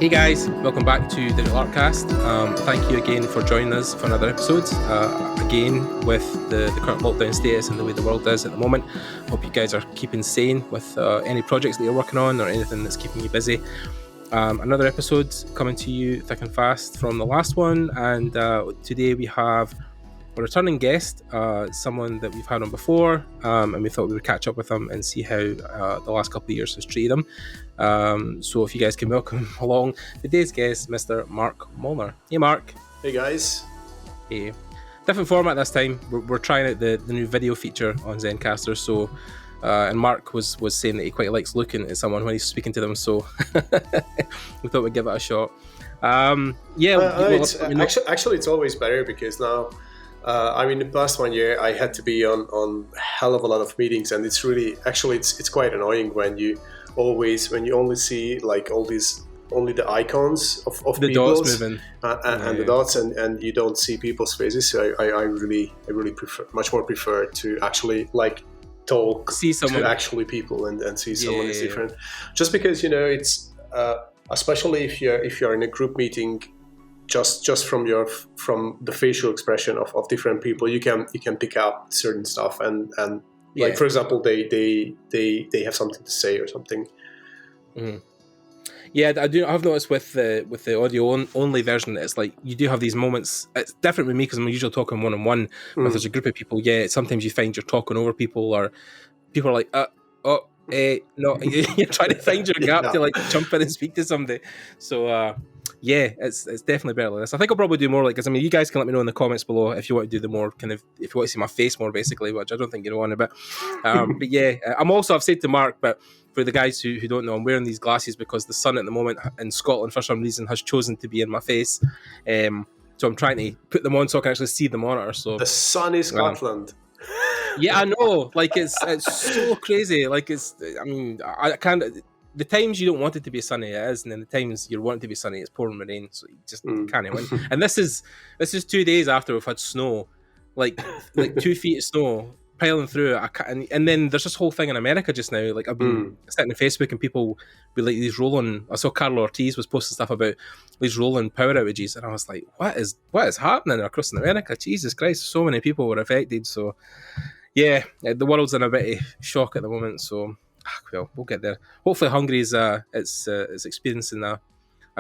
Hey guys, welcome back to Digital Artcast. Thank you again for joining us for another episode. Again, with the current lockdown status and the way the world is at the moment, hope you guys are keeping sane with any projects that you're working on or anything that's keeping you busy. Another episode coming to you thick and fast from the last one, and today we have a returning guest, someone that we've had on before, and we thought we would catch up with him and see how the last couple of years has treated him. So if you guys can welcome along today's guest, Mr. Mark Molnar. Hey Mark. Hey guys. Hey. Different format this time. We're trying out the new video feature on Zencastr. So, and Mark was saying that he quite likes looking at someone when he's speaking to them. So we thought we'd give it a shot. Actually, it's always better because now. The past 1 year I had to be on a hell of a lot of meetings, and it's really it's quite annoying when you only see like only the icons of the people dots moving and the dots, and you don't see people's faces. So I really much more prefer to actually like talk see someone to actually people and see someone is different. Just because it's especially if you're in a group meeting. Just from the facial expression of different people, you can pick up certain stuff and like for example they have something to say or something. Mm-hmm. Yeah, I've noticed with the audio only version, it's like you do have these moments. It's different with me because I'm usually talking one-on-one. But there's a group of people. Yeah, sometimes you find you're talking over people, or people are like, no, you're trying to find your gap to like jump in and speak to somebody. So. It's definitely better like this. I think I'll probably do more like this. I mean, you guys can let me know in the comments below if you want to do the more kind of, if you want to see my face more basically, which I don't think you want a bit. But yeah, I've said to Mark, but for the guys who don't know, I'm wearing these glasses because the sun at the moment in Scotland for some reason has chosen to be in my face. So I'm trying to put them on so I can actually see the monitor. So the sun is Scotland. Yeah, I know. Like it's so crazy. Like I can't. The times you don't want it to be sunny, it is, and then the times you want it to be sunny, it's pouring with rain, so you just can't win. And this is 2 days after we've had snow, like 2 feet of snow piling through. And then there's this whole thing in America just now. Like I've been sitting on Facebook and people be like these rolling. I saw Carlo Ortiz was posting stuff about these rolling power outages, and I was like, what is happening across America? Jesus Christ, so many people were affected. So yeah, the world's in a bit of shock at the moment. So. Well, we'll get there. Hopefully Hungary's it's experiencing a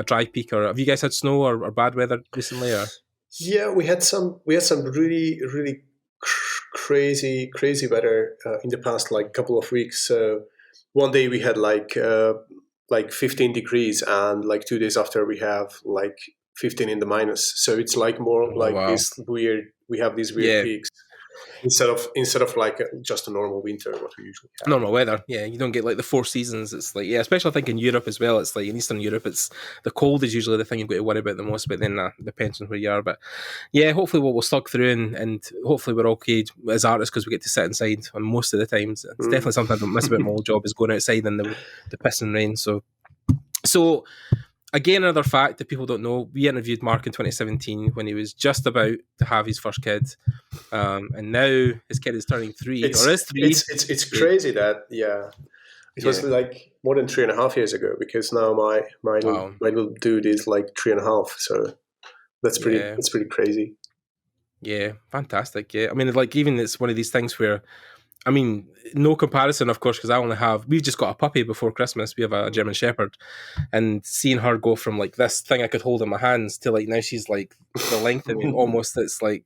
dry peak. Or have you guys had snow or bad weather recently? Or? Yeah, we had some really crazy weather in the past like couple of weeks. So one day we had like 15 degrees, and like 2 days after we have like 15 in the minus. So it's like more this weird. We have these weird peaks. Instead of like just a normal winter, what we usually have. Normal weather, yeah. You don't get like the 4 seasons. It's like, especially I think in Europe as well. It's like in Eastern Europe, it's the cold is usually the thing you've got to worry about the most, but then depends on where you are. But yeah, hopefully we'll slug through and hopefully we're okay as artists because we get to sit inside on most of the times. It's definitely something I don't miss about my old job is going outside in the piss and rain. So again, another fact that people don't know, we interviewed Mark in 2017 when he was just about to have his first kid. And now his kid is turning 3 or is 3. It's crazy that, It was like more than 3.5 years ago because now my little dude is like 3.5. So that's pretty crazy. Yeah, fantastic. Yeah. I mean, like even it's one of these things where, I mean, no comparison, of course, because we just got a puppy before Christmas. We have a German Shepherd, and seeing her go from like this thing I could hold in my hands to like now she's like the length of me almost. It's like,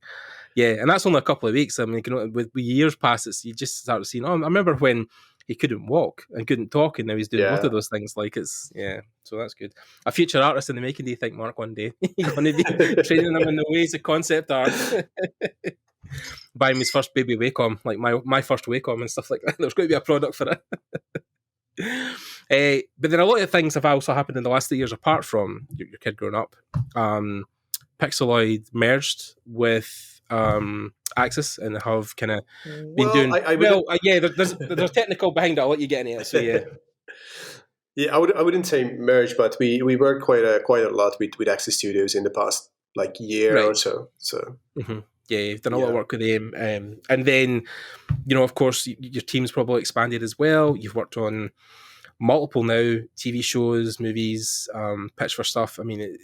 and that's only a couple of weeks. I mean, with years past, you just start seeing. Oh, I remember when he couldn't walk and couldn't talk, and now he's doing both of those things. Like so that's good. A future artist in the making. Do you think, Mark, one day you're going to be training them in the ways of concept art? Buying his first baby Wacom, like my first Wacom and stuff like that. There's going to be a product for it. But then a lot of things have also happened in the last 3 years apart from your kid growing up. Pixoloid merged with Axis and have kind of been doing there's technical behind it. I'll let you get into it. So I wouldn't say merge, but we worked quite a lot with Axis Studios in the past like year or so. So. Mm-hmm. Yeah, you've done a lot of work with them. And then, of course, your team's probably expanded as well. You've worked on multiple now TV shows, movies, pitch for stuff. I mean,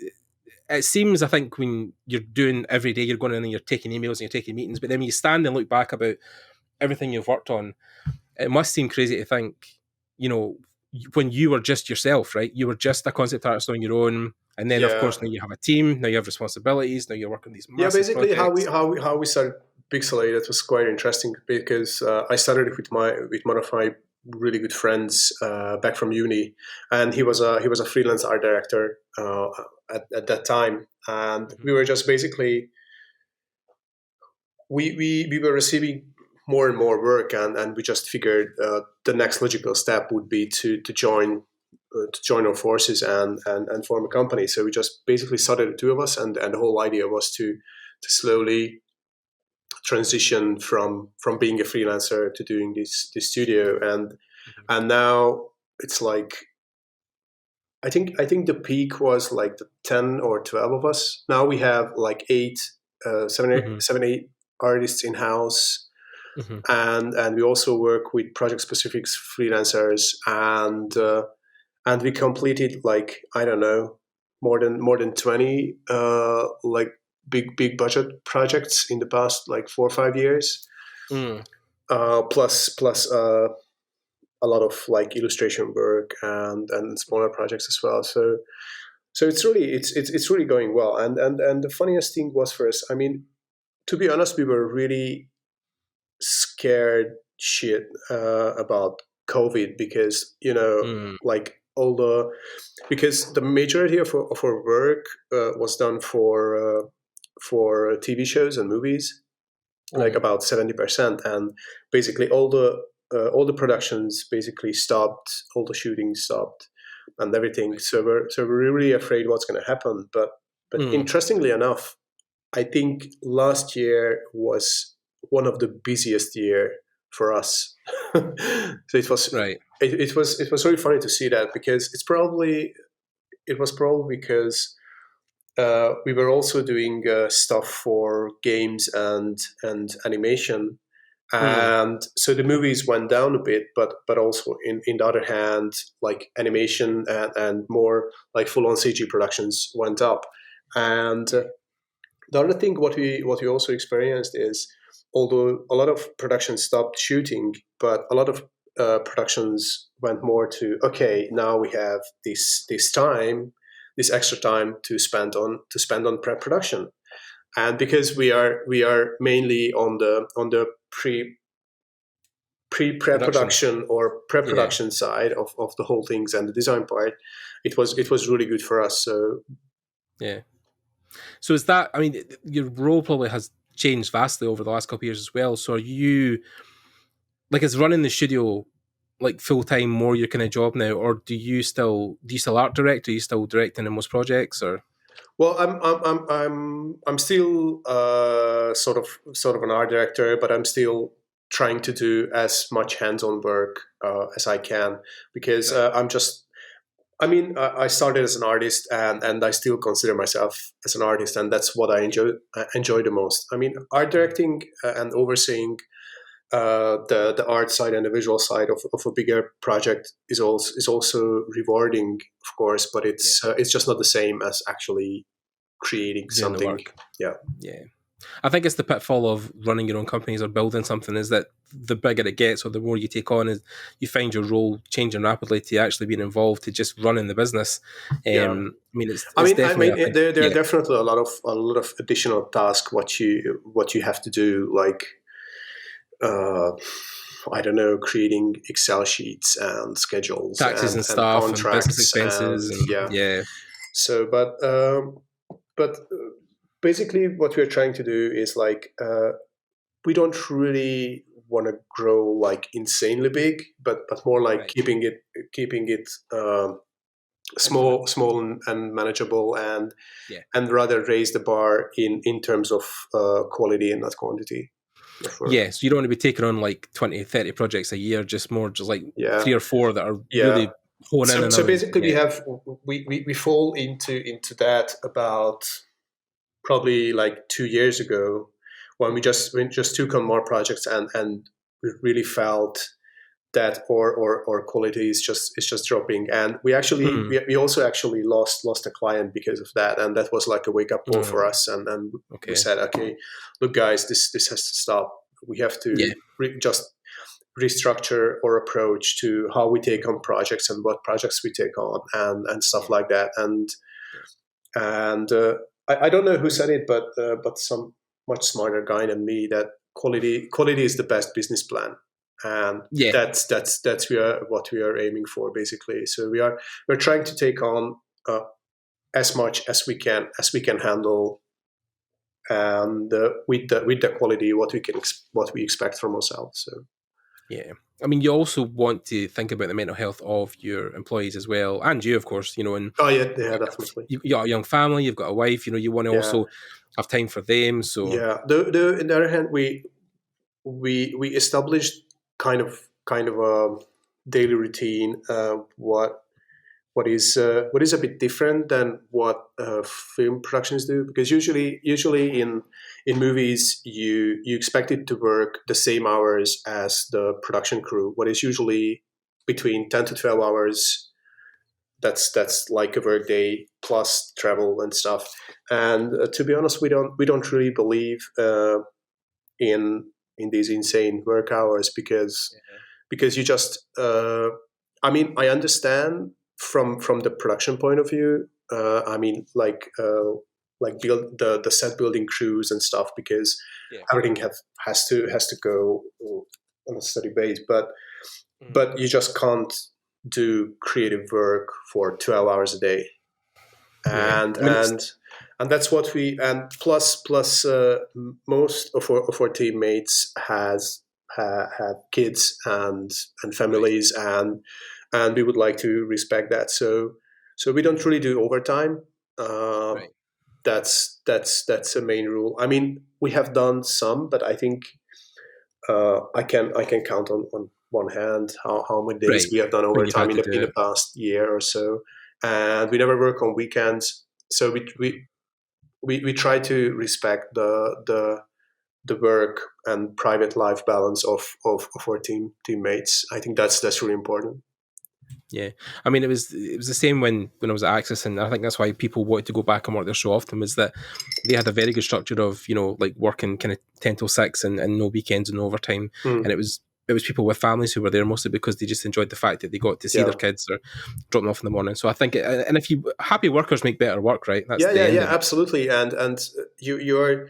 it seems, I think, when you're doing every day, you're going in and you're taking emails and you're taking meetings, but then when you stand and look back about everything you've worked on, it must seem crazy to think, when you were just yourself, right? You were just a concept artist on your own, and then of course now you have a team, now you have responsibilities, now you're working on these massive basically projects. how we started Pixoloid, it was quite interesting because I started with one of my really good friends back from uni, and he was a freelance art director at that time, and we were just basically we were receiving more and more work, and we just figured the next logical step would be to join our forces and form a company. So we just basically started, the two of us, and the whole idea was to slowly transition from being a freelancer to doing this studio, and now it's like I think the peak was like the 10 or 12 of us. Now we have like 8 artists in house, and we also work with project specific freelancers, and we completed like, I don't know, more than 20 like big budget projects in the past like 4 or 5 years, plus a lot of like illustration work and smaller projects as well. So it's really going well. And the funniest thing was, for us, I mean, to be honest, we were really scared shit about COVID, because like because the majority of our work was done for TV shows and movies, like about 70%, and basically all the productions basically stopped, all the shooting stopped, and everything. So we're really afraid what's going to happen. But interestingly enough, I think last year was one of the busiest year for us. So it was Right. it was really funny to see that, because it was probably because we were also doing stuff for games and animation, and so the movies went down a bit, but also in the other hand, like animation and more like full on CG productions went up. And the other thing what we also experienced is, although a lot of productions stopped shooting, but a lot of productions went more to, okay, now we have this time, this extra time to spend on pre-production. And because we are mainly on the pre-production or pre-production side of the whole things, and the design part, it was really good for us. So yeah. So is that, I mean, your role probably has changed vastly over the last couple of years as well. So are you, like, is running the studio like full time more your kind of job now, or do you still art direct? Are you still directing in most projects, or? Well, I'm still sort of an art director, but I'm still trying to do as much hands-on work as I can, because I'm just. I mean, I started as an artist, and I still consider myself as an artist, and that's what I enjoy the most. I mean, art directing and overseeing the art side and the visual side of a bigger project is also rewarding, of course, but it's just not the same as actually creating Doing something. Yeah. I think it's the pitfall of running your own companies or building something, is that the bigger it gets or the more you take on, is you find your role changing rapidly to actually being involved to just running the business. I mean, it's definitely. There are definitely a lot of additional tasks what you have to do, like I don't know, creating Excel sheets and schedules, taxes and stuff, and business contracts, expenses, and yeah. So, but basically, what we're trying to do is like we don't really want to grow like insanely big, but more like keeping it small and manageable, and rather raise the bar in terms of quality and not quantity. Yeah, so you don't want to be taking on like 20, 30 projects a year, just like 3 or 4 that are really honing in. So basically, we fall into that about probably like 2 years ago, when we just took on more projects, and we really felt that or quality is just dropping. And we actually we also actually lost a client because of that, and that was like a wake up call for us. And then we said, okay, look guys, this has to stop. We have to just restructure our approach to how we take on projects and what projects we take on and stuff like that. And I don't know who said it, but some much smarter guy than me, that quality is the best business plan. And that's what we are aiming for, basically. So we're trying to take on as much as we can handle, and with the quality what we expect from ourselves. So yeah, I mean, you also want to think about the mental health of your employees as well, and you, of course, you know. And definitely. You've got a young family, you've got a wife. You know, you want to also have time for them. So though on the other hand, we established kind of a daily routine. What is a bit different than what film productions do, because usually in movies you expect it to work the same hours as the production crew. What is usually between 10 to 12 hours. That's like a work day plus travel and stuff. And to be honest, we don't really believe in these insane work hours, because you just I mean, I understand from the production point of view. I mean, like build the set building crews and stuff, because everything has to go on a steady base. But you just can't do creative work for 12 hours a day. And that's what we, and plus most of our teammates have kids and families, and we would like to respect that. So we don't really do overtime. That's a main rule. I mean, we have done some, but I think I can count on one hand how many days we have done overtime in the past year or so. And we never work on weekends, so we try to respect the work and private life balance of our teammates. I think that's really important. Yeah, I mean, it was the same when I was at Axis, and I think that's why people wanted to go back and work there so often, was that they had a very good structure of, you know, like working kind of 10 till 6 and no weekends and no overtime. And it was people with families who were there mostly because they just enjoyed the fact that they got to see their kids or drop them off in the morning. So I think, and if you happy workers make better work, right? That's absolutely. And you're.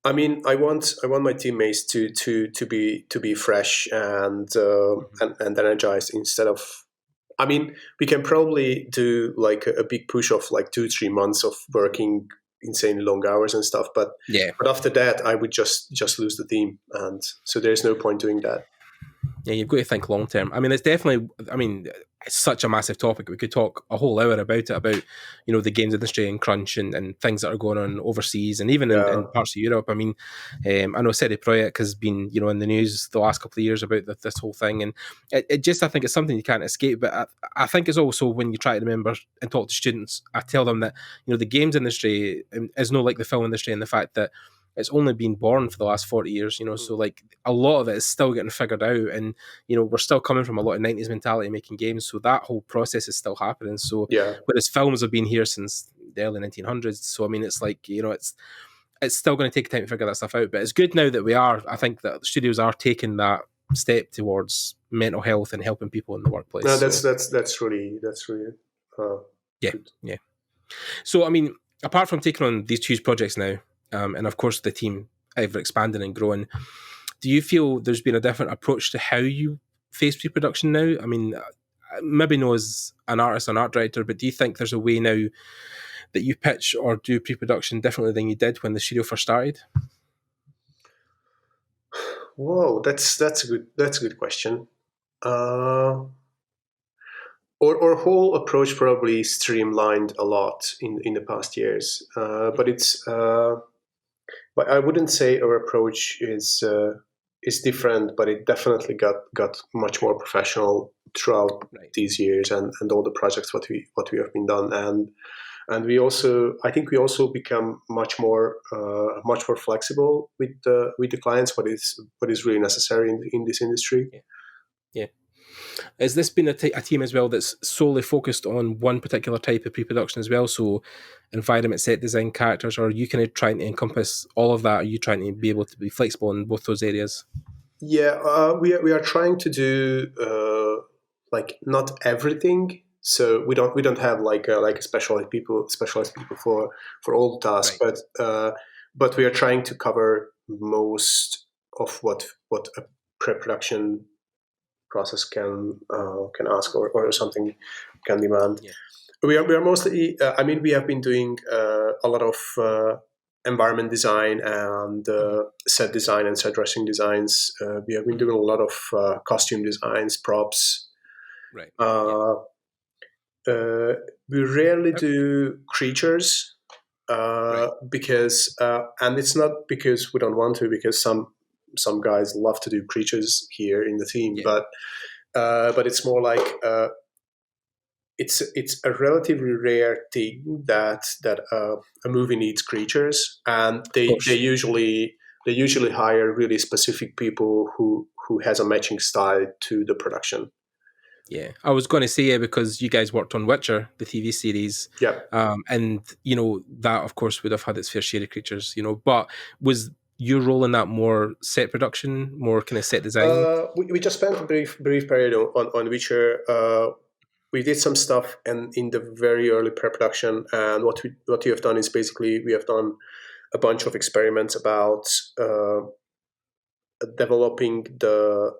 I mean, I want my teammates to be fresh and energized, instead of. I mean, we can probably do like a big push of like 2-3 months of working insanely long hours and stuff, but after that, I would just lose the team, and so there's no point doing that. Yeah, you've got to think long term. I mean, it's definitely. I mean, it's such a massive topic. We could talk a whole hour about it, about, you know, the games industry and crunch and things that are going on overseas and even in parts of Europe. I mean, I know CD Projekt has been, you know, in the news the last couple of years about this whole thing, and it just, I think it's something you can't escape. But I think it's also, when you try to remember and talk to students, I tell them that, you know, the games industry is not like the film industry in the fact that it's only been born for the last 40 years, you know, so like a lot of it is still getting figured out, and, you know, we're still coming from a lot of 90s mentality making games, so that whole process is still happening. So whereas films have been here since the early 1900s, so I mean, it's like, you know, it's still going to take time to figure that stuff out, but it's good now that I think that studios are taking that step towards mental health and helping people in the workplace. No, that's really good. Yeah. So I mean, apart from taking on these huge projects now, and of course the team ever expanding and growing, do you feel there's been a different approach to how you face pre-production now? I mean, maybe not as an artist, an art director, but do you think there's a way now that you pitch or do pre-production differently than you did when the studio first started? Whoa, that's a good question. Our whole approach probably streamlined a lot in the past years, but it's. But I wouldn't say our approach is different, but it definitely got much more professional throughout these years and all the projects what we have been done, and we also, I think we also become much more flexible with the clients, what is really necessary in this industry. Has this been a team as well that's solely focused on one particular type of pre-production as well? So environment, set design, characters, or are you kind of trying to encompass all of that? Are you trying to be able to be flexible in both those areas? Yeah, we are trying to do like not everything. So we don't have like specialized people for all the tasks, Right. but we are trying to cover most of what a pre-production process can ask or something can demand. Yeah. We are mostly. I mean, we have been doing a lot of environment design and Mhm. set design and set dressing designs. We have been Mhm. doing a lot of costume designs, props. Right. Yeah. Uh, we rarely Yep. do creatures Right. because, and it's not because we don't want to, because some guys love to do creatures here in the team, Yeah. but it's more like it's a relatively rare thing that a movie needs creatures, and Of they course. usually hire really specific people who has a matching style to the production. Yeah, I was going to say because you guys worked on Witcher, the TV series, Yeah. and that of course would have had its fair share of creatures, but was your role in that more set production, more kind of set design? We just spent a brief period on Witcher. We did some stuff in the very early pre-production, and what you have done is basically we have done a bunch of experiments about developing the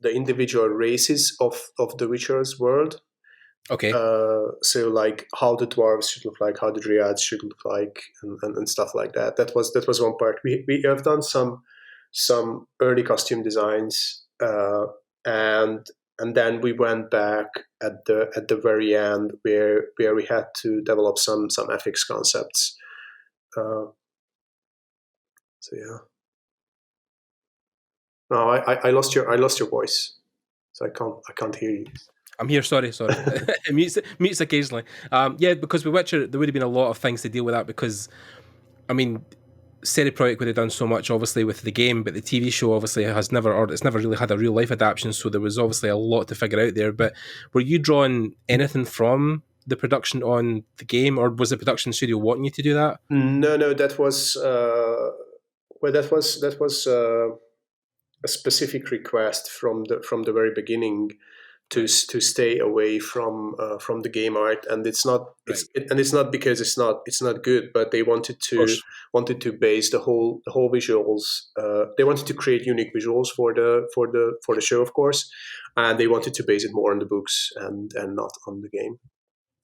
the individual races of the Witcher's world. Okay, So like how the dwarves should look like, how the dryads should look like, and stuff like that. That was one part. We have done some early costume designs, and then we went back at the very end where we had to develop some ethics concepts. Uh, so yeah. No, I lost your voice, so I can't hear you. I'm here. Sorry. It mutes occasionally. Yeah, because with Witcher there would have been a lot of things to deal with that because I mean CD Projekt would have done so much, obviously, with the game, but the TV show obviously it's never really had a real life adaptation. So there was obviously a lot to figure out there. But were you drawing anything from the production on the game, or was the production studio wanting you to do that? No, that was well, that was a specific request from the very beginning to Right, to stay away from the game art, and right, it's not because it's not good, but they wanted of to course, base the whole visuals. They wanted to create unique visuals for the show, of course, and they yeah. wanted to base it more on the books and not on the game.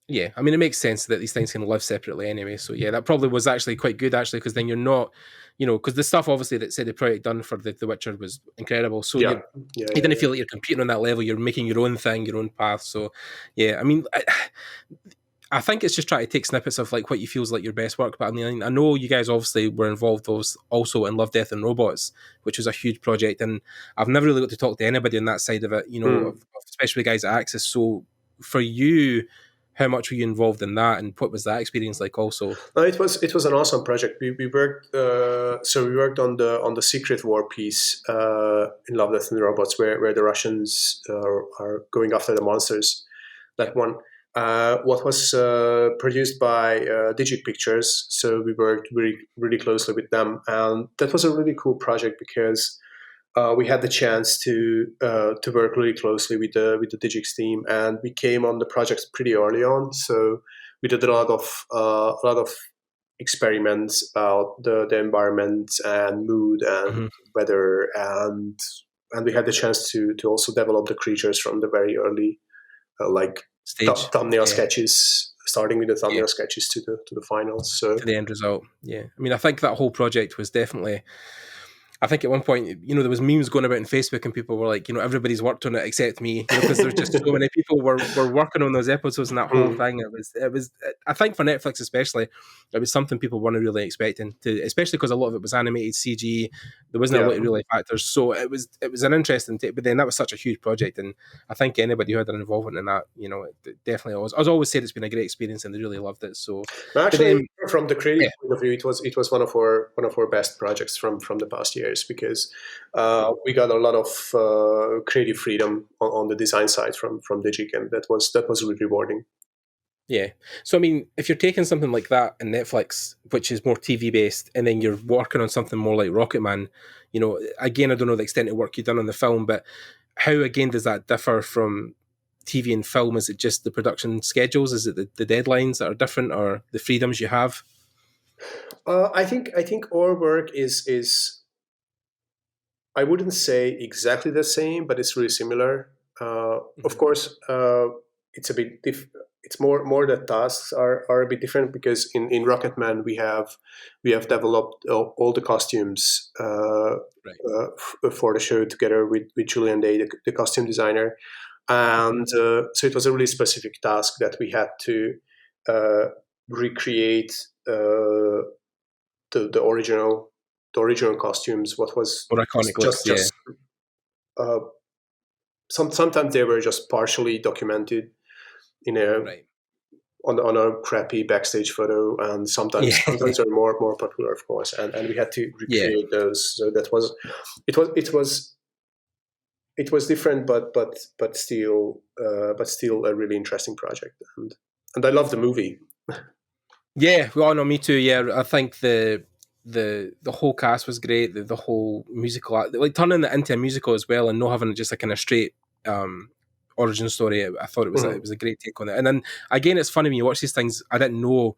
Yeah, I mean, it makes sense that these things can live separately anyway. So yeah, that probably was actually quite good actually, because then you're not, because the stuff obviously that CD Projekt done for the Witcher was incredible. So Yeah, you yeah, you yeah, didn't yeah. feel like you're competing on that level. You're making your own thing, your own path. So yeah, I mean, I think it's just trying to take snippets of like what you feels like your best work. But I mean, I know you guys obviously were involved also in Love, Death and Robots, which was a huge project, and I've never really got to talk to anybody on that side of it. Especially the guys at Axis. So for you, how much were you involved in that, and what was that experience like? Also, No, it was an awesome project. We worked we worked on the secret war piece in Love, Death and Robots, where the Russians are going after the monsters. That yep, one. What was produced by Digit Pictures, so we worked really really closely with them, and that was a really cool project because we had the chance to work really closely with the Digix team, and we came on the project pretty early on. So we did a lot of experiments about the environment and mood and hmm weather, and we had the chance to also develop the creatures from the very early like stage, thumbnail yeah, sketches, starting with the yeah, thumbnail sketches to the finals. So to the end result. Yeah, I mean, I think that whole project was definitely. I think at one point, there was memes going about on Facebook, and people were like, everybody's worked on it except me, because there's just so many people were working on those episodes and that whole mm, thing. It was. I think for Netflix especially, it was something people weren't really expecting to, especially because a lot of it was animated CG. There wasn't a yeah. lot of real life actors, so it was an interesting take. But then that was such a huge project, and I think anybody who had an involvement in that, it definitely was. I was always said it's been a great experience, and they really loved it. So, No, but actually, then from the creative yeah, point of view, it was one of our best projects from the past year. years, because we got a lot of creative freedom on the design side from Digic, and that was really rewarding. Yeah. So I mean, if you're taking something like that in Netflix, which is more TV based, and then you're working on something more like Rocket Man, again, I don't know the extent of work you've done on the film, but how again does that differ from TV and film? Is it just the production schedules? Is it the deadlines that are different, or the freedoms you have? I think our work is I wouldn't say exactly the same, but it's really similar. Of Mhm. course, it's a bit it's more that tasks are a bit different, because in Rocketman we have developed all the costumes Right. for the show together with Julian Day, the costume designer, Mhm. and so it was a really specific task that we had to uh, recreate the original costumes. What was More iconic looks, yeah. just uh, sometimes they were just partially documented in a Right. on a crappy backstage photo, and sometimes Yeah. sometimes they're more popular, of course, and we had to Yeah. recreate those. So that was it was different, but still a really interesting project, and I love the movie. Yeah, well, no, me too. Yeah, I think the whole cast was great. The whole musical, like turning it into a musical as well, and not having just a kind of straight um, origin story. I thought it Mhm. was a great take on it. And then again, it's funny when you watch these things. I didn't know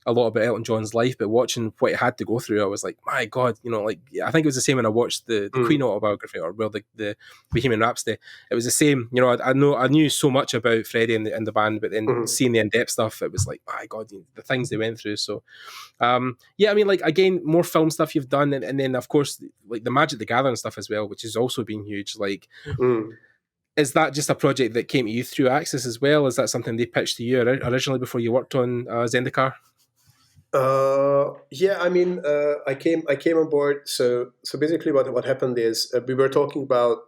a lot about Elton John's life, but watching what he had to go through, I was like, my God, like I think it was the same when I watched the Queen Mm. autobiography, or well, the Bohemian Rhapsody. It was the same. I knew so much about Freddie and the band, but then Mhm. seeing the in depth stuff, it was like, my God, the things they went through. So yeah, I mean, like again, more film stuff you've done, and then of course like the Magic the Gathering stuff as well, which has also been huge. Like, Mm. is that just a project that came to you through Axis as well? Is that something they pitched to you originally before you worked on Zendikar? Yeah, I mean, I came on board. So basically, what happened is we were talking about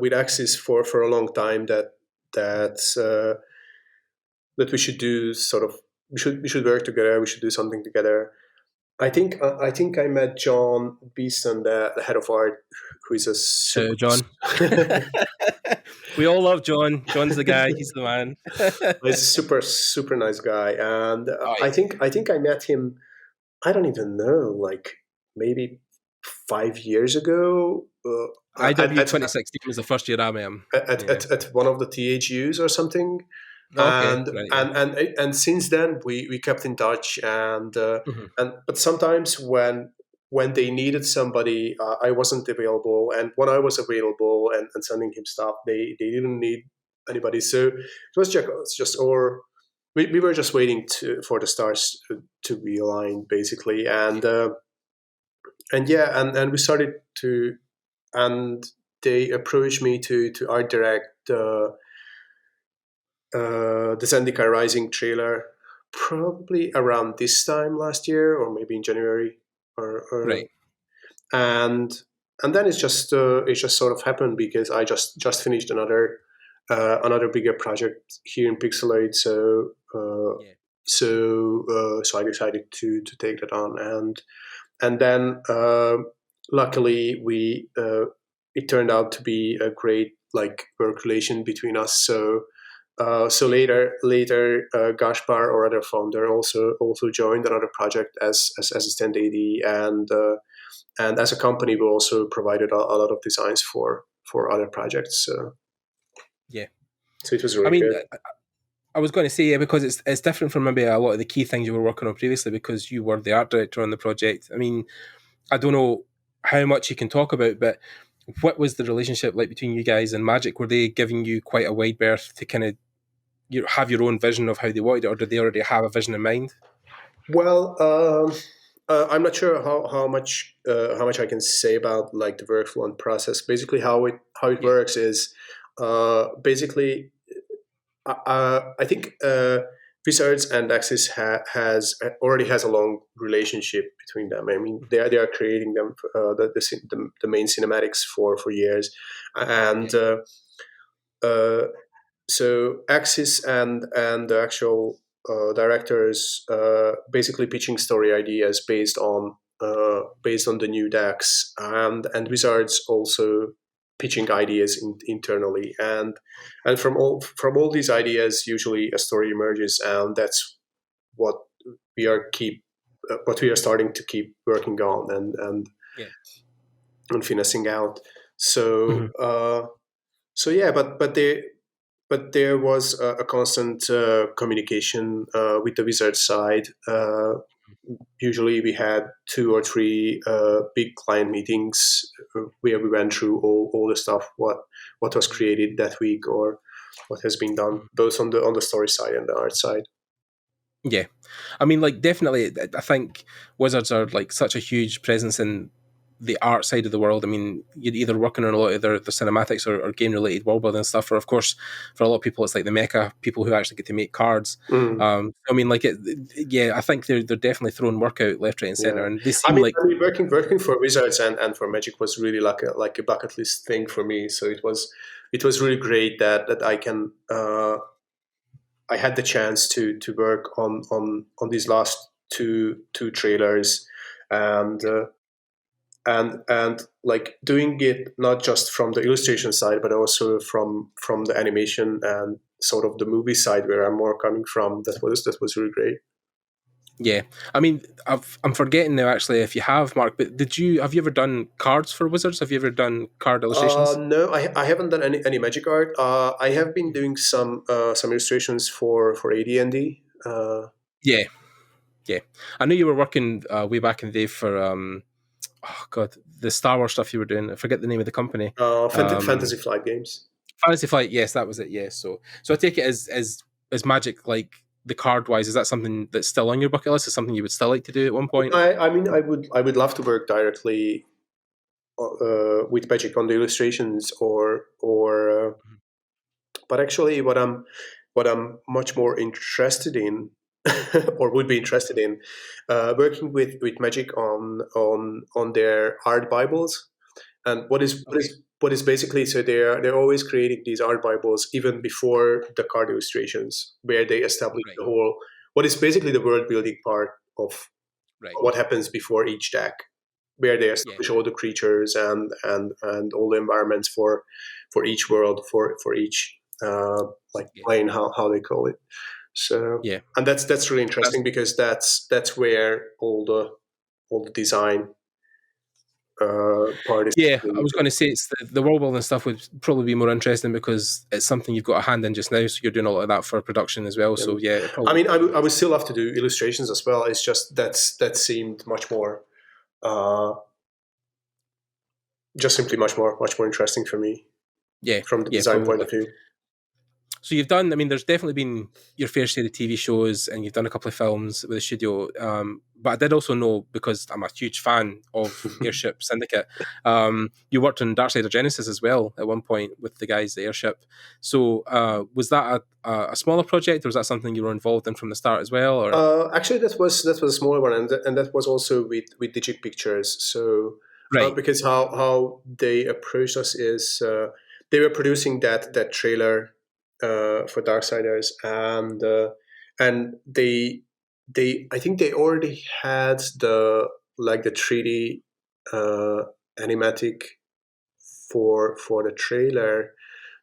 with Axis for a long time that that we should do sort of we should work together. We should do something together. I think I met John Beeston, the head of art, who is a super. John. We all love John. John's the guy. He's the man. He's a super super nice guy, and Oh I yeah. think I think I met him. I don't even know, like maybe 5 years ago, IW 2016 was the first year I met him. Yeah. at one of the THUs or something, Okay. and Right. Yeah. and and and since then we kept in touch, Mhm. and but sometimes when they needed somebody, I wasn't available, and when I was available and sending him stuff, they didn't need anybody. So it was just or we were just waiting for the stars to be aligned, basically, and yeah, and we started to, and they approached me to art direct the Zendikar Rising trailer, probably around this time last year, or maybe in January, or Right. and and then it's just sort of happened, because I just finished another bigger project here in Pixoloid, Yeah. so I decided to take that on, and then luckily we it turned out to be a great like work relation between us. So Yeah. later, Gaspar, or other founder, also joined another project as assistant AD, and as a company, we also provided a lot of designs for other projects. Yeah. So it was I really mean, good. I was going to say, yeah, because it's different from maybe a lot of the key things you were working on previously, because you were the art director on the project. I mean, I don't know how much you can talk about, but what was the relationship like between you guys and Magic? Were they giving you quite a wide berth to kind of have your own vision of how they wanted it, or did they already have a vision in mind? Well, I'm not sure how much I can say about like the workflow and process. Basically, how it Yeah. works is basically I think Wizards and Axis already has a long relationship between them. I mean, Mhm. they are creating them the main cinematics for years, and Yeah. uh, so Axis and the actual directors basically pitching story ideas based based on the new decks, and Wizards also pitching ideas internally, and from all these ideas, usually a story emerges, and that's what we are starting to keep working on Yeah. and finessing out. So yeah, but there was a constant communication with the Wizard side. Usually, we had 2 or 3 big client meetings where we went through all the stuff, what was created that week, or what has been done, both on the story side and the art side. Yeah, I mean, like, definitely, I think Wizards are like such a huge presence in the art side of the world. I mean, you're either working on a lot of the cinematics or game related world building stuff, or of course, for a lot of people, it's like the mecha people who actually get to make cards. I mean, like, yeah, I think they're definitely throwing work out left, right, and center, Yeah, and they seem like working for Wizards and for Magic was really like a bucket list thing for me. So it was really great that I can I had the chance to work on these last two trailers, and and like doing it not just from the illustration side, but also from the animation and sort of the movie side where I'm more coming from. That was really great. yeah. I mean, I'm forgetting now actually if you have, Mark, but have you ever done cards for Wizards? Have you ever done card illustrations? No, I haven't done any magic art. I have been doing some illustrations for AD&D. Yeah, yeah. I know you were working way back in the day for oh god, the Star Wars stuff you were doing. I forget the name of the company. Fantasy Flight Games. Fantasy Flight. Yes, that was it. Yes. So I take it as Magic, like the card wise. Is that something that's still on your bucket list? Is something you would still like to do at one point? I mean, I would love to work directly with Magic on the illustrations, but actually, what I'm much more interested in, or would be interested in, working with Magic on their art bibles. And Okay. what is basically, so they're always creating these art bibles even before the card illustrations, where they establish Right. the whole, what is basically the world building part of Right. what happens before each deck, where they Yeah. establish all the creatures and all the environments for each world, for each like Yeah. plane, how they call it. So, Yeah. and that's really That's interesting, because that's where all the design part is. Yeah, I was going to say it's the world building stuff would probably be more interesting because it's something you've got a hand in just now. So you're doing a lot of that for production as well. Yeah. So yeah, it I probably. mean, I would still have to do illustrations as well. It's just that seemed much more, uh, just simply much more interesting for me Yeah, from the yeah, design point probably. of view. So you've done. I mean, there's definitely been your fair share of TV shows, and you've done a couple of films with the studio. But I did also know, because I'm a huge fan of Airship Syndicate. You worked on Dark Side of Genesis as well at one point with the guys at Airship. So was that a smaller project, or was that something you were involved in from the start as well? Or Actually, that was a smaller one, and that was also with Digit Pictures. So, right, because how they approached us is, they were producing that trailer for Darksiders, and they I think they already had the 3D uh, animatic for the trailer.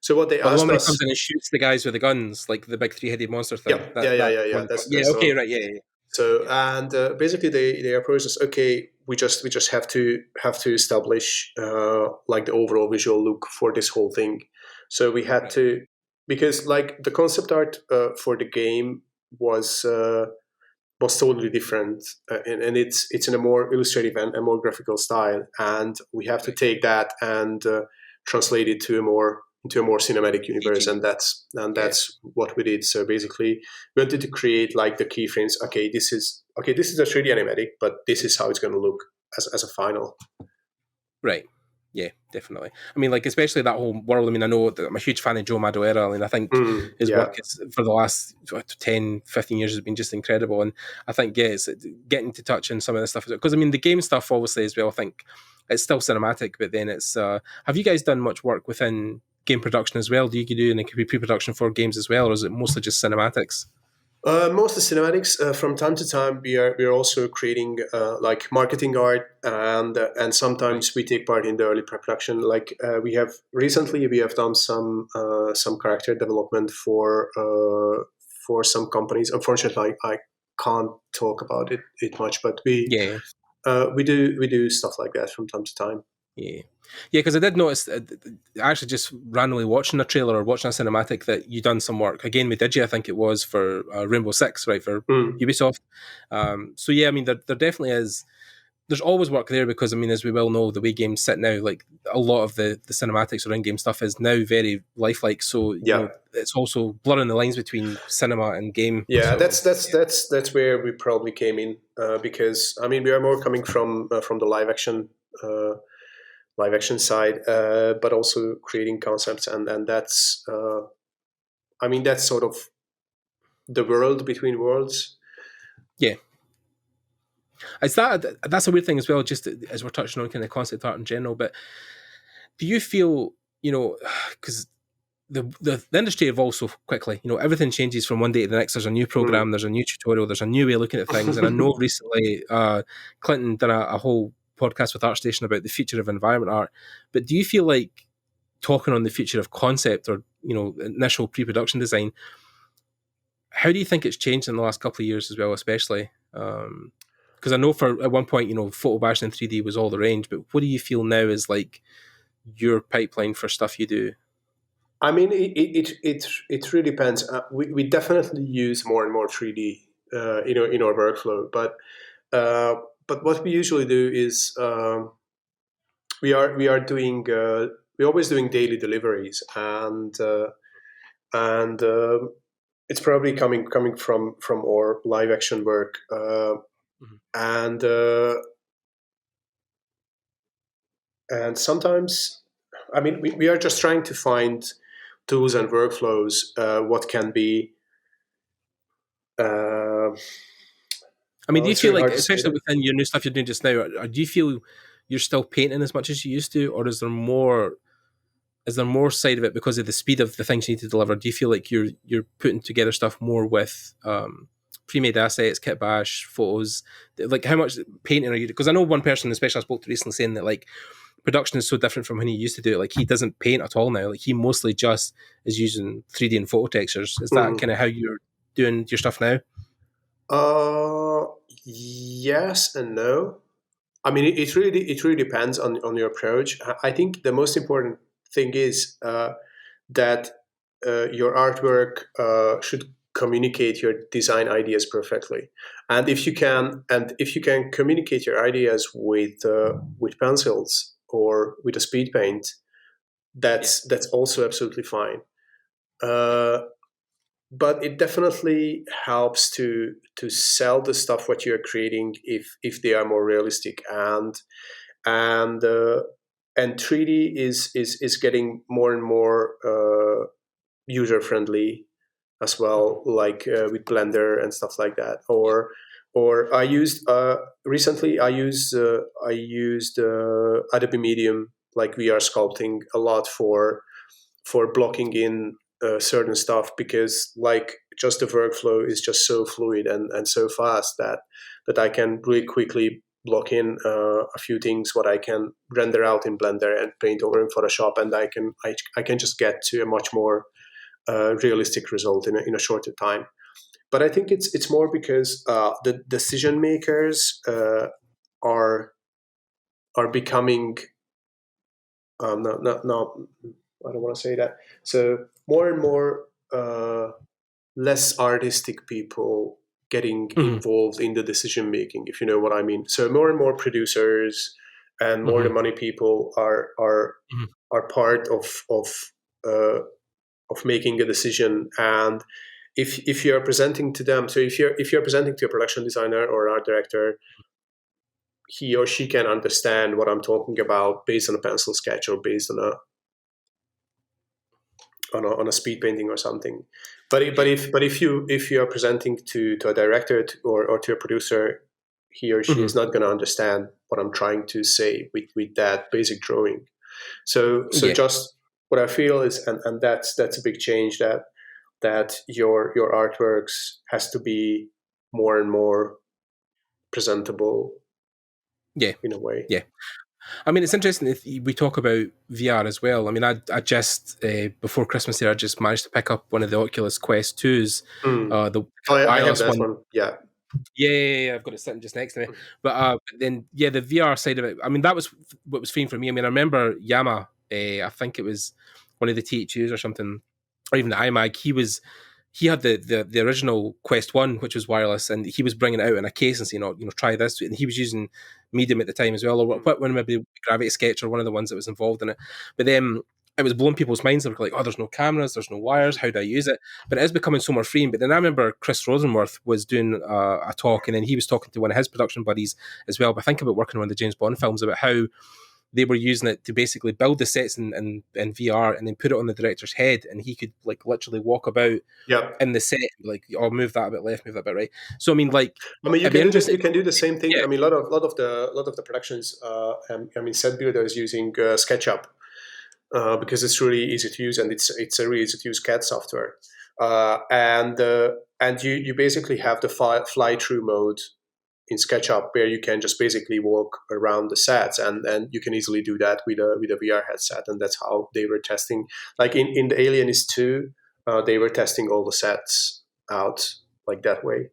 So what they or the one asked where he comes us, in and shoots the guys with the guns, like the big three-headed monster yeah, thing. yeah, yeah, That yeah, yeah. one. That's Yeah. that's the Okay. one. Right. Yeah. Yeah. So, Yeah. and basically they approached us. Okay, we just have to establish like the overall visual look for this whole thing. So we had Right. to, because like the concept art for the game was was totally different, and it's in a more illustrative and a more graphical style, and we have to Right. take that and translate it to a more cinematic universe, CG. and Yeah. that's what we did. So basically, we wanted to create like the keyframes. Okay, this is a 3D animatic, but this is how it's going to look as a final. Right. Yeah, definitely. I mean, like, especially that whole world. I mean, I know that I'm a huge fan of Joe Madureira. I mean, I think his Yeah. work is, for the last 10, 15 years has been just incredible. And I think, yeah, it's getting to touch on some of the stuff. Because, I mean, the game stuff, obviously, as well, I think it's still cinematic, but then it's. Have you guys done much work within game production as well? Do you do any pre production for games as well, or is it mostly just cinematics? Mostly cinematics. From time to time, we are also creating like marketing art, and Right. sometimes we take part in the early pre-production. Like we have done some character development for some companies. Unfortunately, I can't talk about it much, but Yeah. we do stuff like that from time to time. Yeah, yeah, because I did notice, actually, just randomly watching a trailer or watching a cinematic, that you done some work again with Digi. I think it was for Rainbow Six, right, for Mm. Ubisoft. So yeah, I mean, there definitely is. There's always work there because, I mean, as we well know, the way games sit now, like a lot of the cinematics or in-game stuff is now very lifelike. So Yeah. it's also blurring the lines between cinema and game. Yeah, So that's where we probably came in because I mean we are more coming from the uh, live action side, but also creating concepts, and that's I mean that's sort of the world between worlds. yeah, is that's a weird thing as well. Just as we're touching on kind of concept art in general, but do you feel, because the industry evolves so quickly. Everything changes from one day to the next. There's a new Mm. program, there's a new tutorial, there's a new way of looking at things. And I know recently Clinton done a whole podcast with ArtStation about the future of environment art. But do you feel like talking on the future of concept or initial pre-production design, how do you think it's changed in the last couple of years as well, especially? Because I know for at one point, photo bashing in 3D was all the range. But what do you feel now is like your pipeline for stuff you do? I mean it really depends. We definitely use more and more 3D in our workflow, uh, but what we usually do is we are doing we're always doing daily deliveries, and it's probably coming from our live action work, Mhm. and uh, and sometimes I mean we are just trying to find tools and workflows what can be uh, I mean, do you it's feel really like, hard to say especially that. within your new stuff you're doing just now, do you feel you're still painting as much as you used to, or is there more? Is there more side of it because of the speed of the things you need to deliver? Do you feel like you're putting together stuff more with pre-made assets, kit bash, photos? Like, how much painting are you? Because I know one person, especially I spoke to recently, saying that like production is so different from when he used to do it. Like he doesn't paint at all now. Like he mostly just is using 3D and photo textures. Is that Mhm. kind of how you're doing your stuff now? uh, yes and no. I mean, it really depends on your approach. I think the most important thing is that your artwork should communicate your design ideas perfectly. And if you can communicate your ideas with pencils or with a speed paint, Yeah. that's also absolutely fine. Uh, but it definitely helps to sell the stuff what you're creating if they are more realistic, and and 3D is getting more and more user friendly as Mhm. well, like with Blender and stuff like that. Or I used recently I used Adobe Medium, like VR sculpting a lot for blocking in certain stuff, because like just the workflow is just so fluid and so fast that I can really quickly block in a few things what I can render out in Blender and paint over in Photoshop, and I can just get to a much more realistic result in a shorter time. But I think it's more because the decision makers are are becoming no, I don't want to say that. So more and more less artistic people getting Mhm. involved in the decision making, if you know what I mean. So more and more producers and more the Mhm. money people Mhm. are part uh, of making a decision. And if you're presenting to them, so if you're presenting to a production designer or art director, he or she can understand what I'm talking about based on a pencil sketch or based on a speed painting or something. But if you are presenting to a director or to a producer, he or she Mhm. is not going to understand what I'm trying to say with that basic drawing. So Yeah. just what I feel is, and that's a big change, that that your artworks has to be more and more presentable Yeah, in a way. yeah. I mean, it's interesting if we talk about VR as well. I mean, I just before Christmas here, I just managed to pick up one of the Oculus Quest 2s, Mm. the I have wireless that one. one. Yeah. Yeah, I've got it sitting just next to me. But then, yeah, the VR side of it. I mean, that was what was fine for me. I mean, I remember Yama. I think it was one of the THUs or something, or even the iMag. He had the original Quest One, which was wireless, and he was bringing it out in a case and saying, "Oh, try this." And he was using Medium at the time as well, or what when maybe Gravity Sketch or one of the ones that was involved in it. But then it was blowing people's minds. They were like, "Oh, there's no cameras, there's no wires. How do I use it?" But it is becoming so more freeing. But then I remember Chris Rosenworth was doing a talk, and then he was talking to one of his production buddies as well. But I think about working on one of the James Bond films about how they were using it to basically build the sets in VR and then put it on the director's head, and he could like literally walk about in the set, like, "I'll move that a bit left, move that a bit right." So I mean, like, I mean, it'd be interesting. you can do the same thing. Yeah, I mean, a lot of the productions. I mean, set builders using SketchUp because it's really easy to use and it's a really easy to use CAD software. And you basically have the fly through mode in SketchUp where you can just basically walk around the sets, and you can easily do that with a VR headset, and that's how they were testing. Like in the Alienist 2, they were testing all the sets out like that way.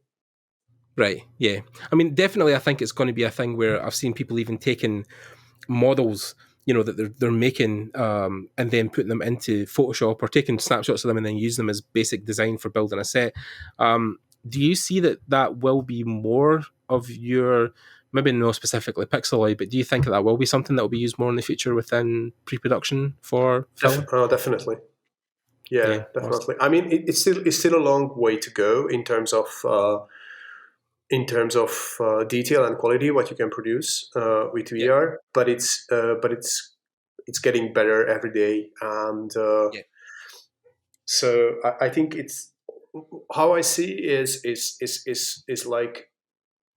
right. Yeah, I mean, definitely, I think it's going to be a thing where I've seen people even taking models, that they're making, and then putting them into Photoshop or taking snapshots of them and then use them as basic design for building a set. Do you see that will be more of your, maybe not specifically Pixoloid, but do you think that will be something that will be used more in the future within pre-production for film? Definitely. Yeah, Yeah, awesome. definitely. I mean, it's still a long way to go in terms of detail and quality what you can produce with Yeah, VR, but it's getting better every day, and yeah. so I think it's how I see is like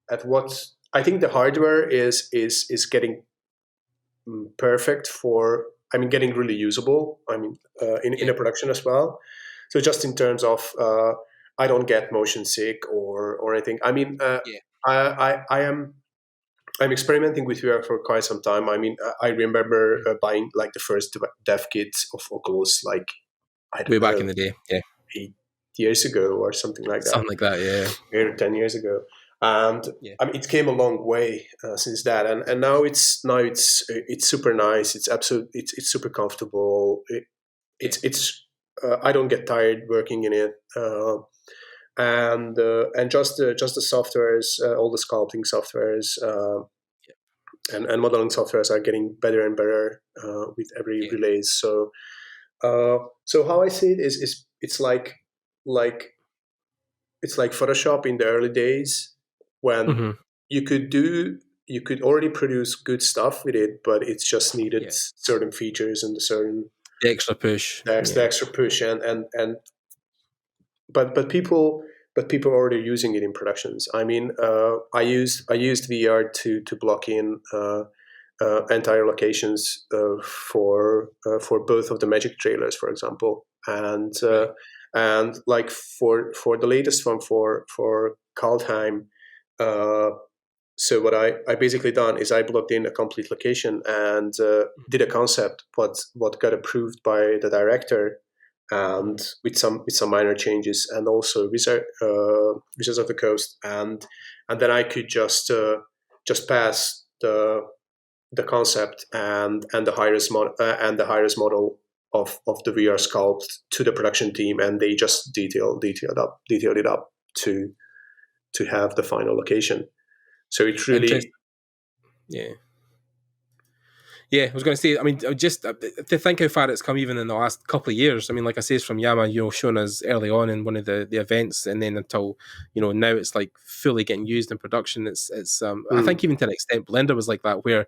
at what I think the hardware is getting perfect for. I mean, getting really usable. I mean, in Yeah, a production as well. So just in terms of, I don't get motion sick or anything. I mean, yeah, I am I'm experimenting with VR for quite some time. I mean, I remember buying like the first dev kit of Oculus, like I way don't back know, in the day. Yeah, 8 years ago or something like that, something like that. Yeah, 8 or 10 years ago. And yeah, I mean, it came a long way since that, and now it's super nice. It's super comfortable. yeah, I don't get tired working in it, and just the softwares, all the sculpting softwares and modeling softwares are getting better and better with every yeah. release. So how I see it is like it's like Photoshop in the early days when Mm-hmm. you could do you could already produce good stuff with it, but it's just needed Yeah, certain features and a certain the extra push. the Yeah, extra push and but people are already using it in productions. I mean, I used VR to block in entire locations for both of the Magic trailers, for example, right. and like for the latest one for Kaldheim. Uh, so what I basically done is I blocked in a complete location and did a concept what got approved by the director, and with some minor changes, and also Wizards of the Coast, and then I could just pass the concept and the and the high-res model of the VR sculpt to the production team, and they just detailed it up to have the final location. So it Interesting. really Yeah. Yeah, I was going to say. I mean, just to think how far it's come, even in the last couple of years. I mean, like I say, from Yama, showing us early on in one of the events, and then until now, it's like fully getting used in production. It's I think even to an extent, Blender was like that, where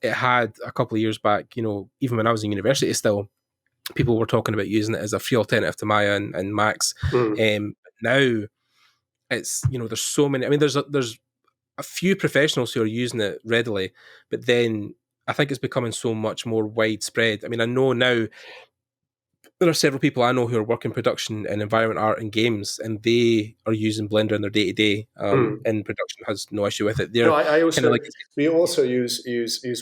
it had a couple of years back. Even when I was in university, still people were talking about using it as a free alternative to Maya and Max. mm, Now it's there's so many. I mean, there's a few professionals who are using it readily, but then I think it's becoming so much more widespread. I mean, I know now there are several people I know who are working production in environment art and games, and they are using Blender in their day to day. And production has no issue with it. They're No, I kind of also like, we also use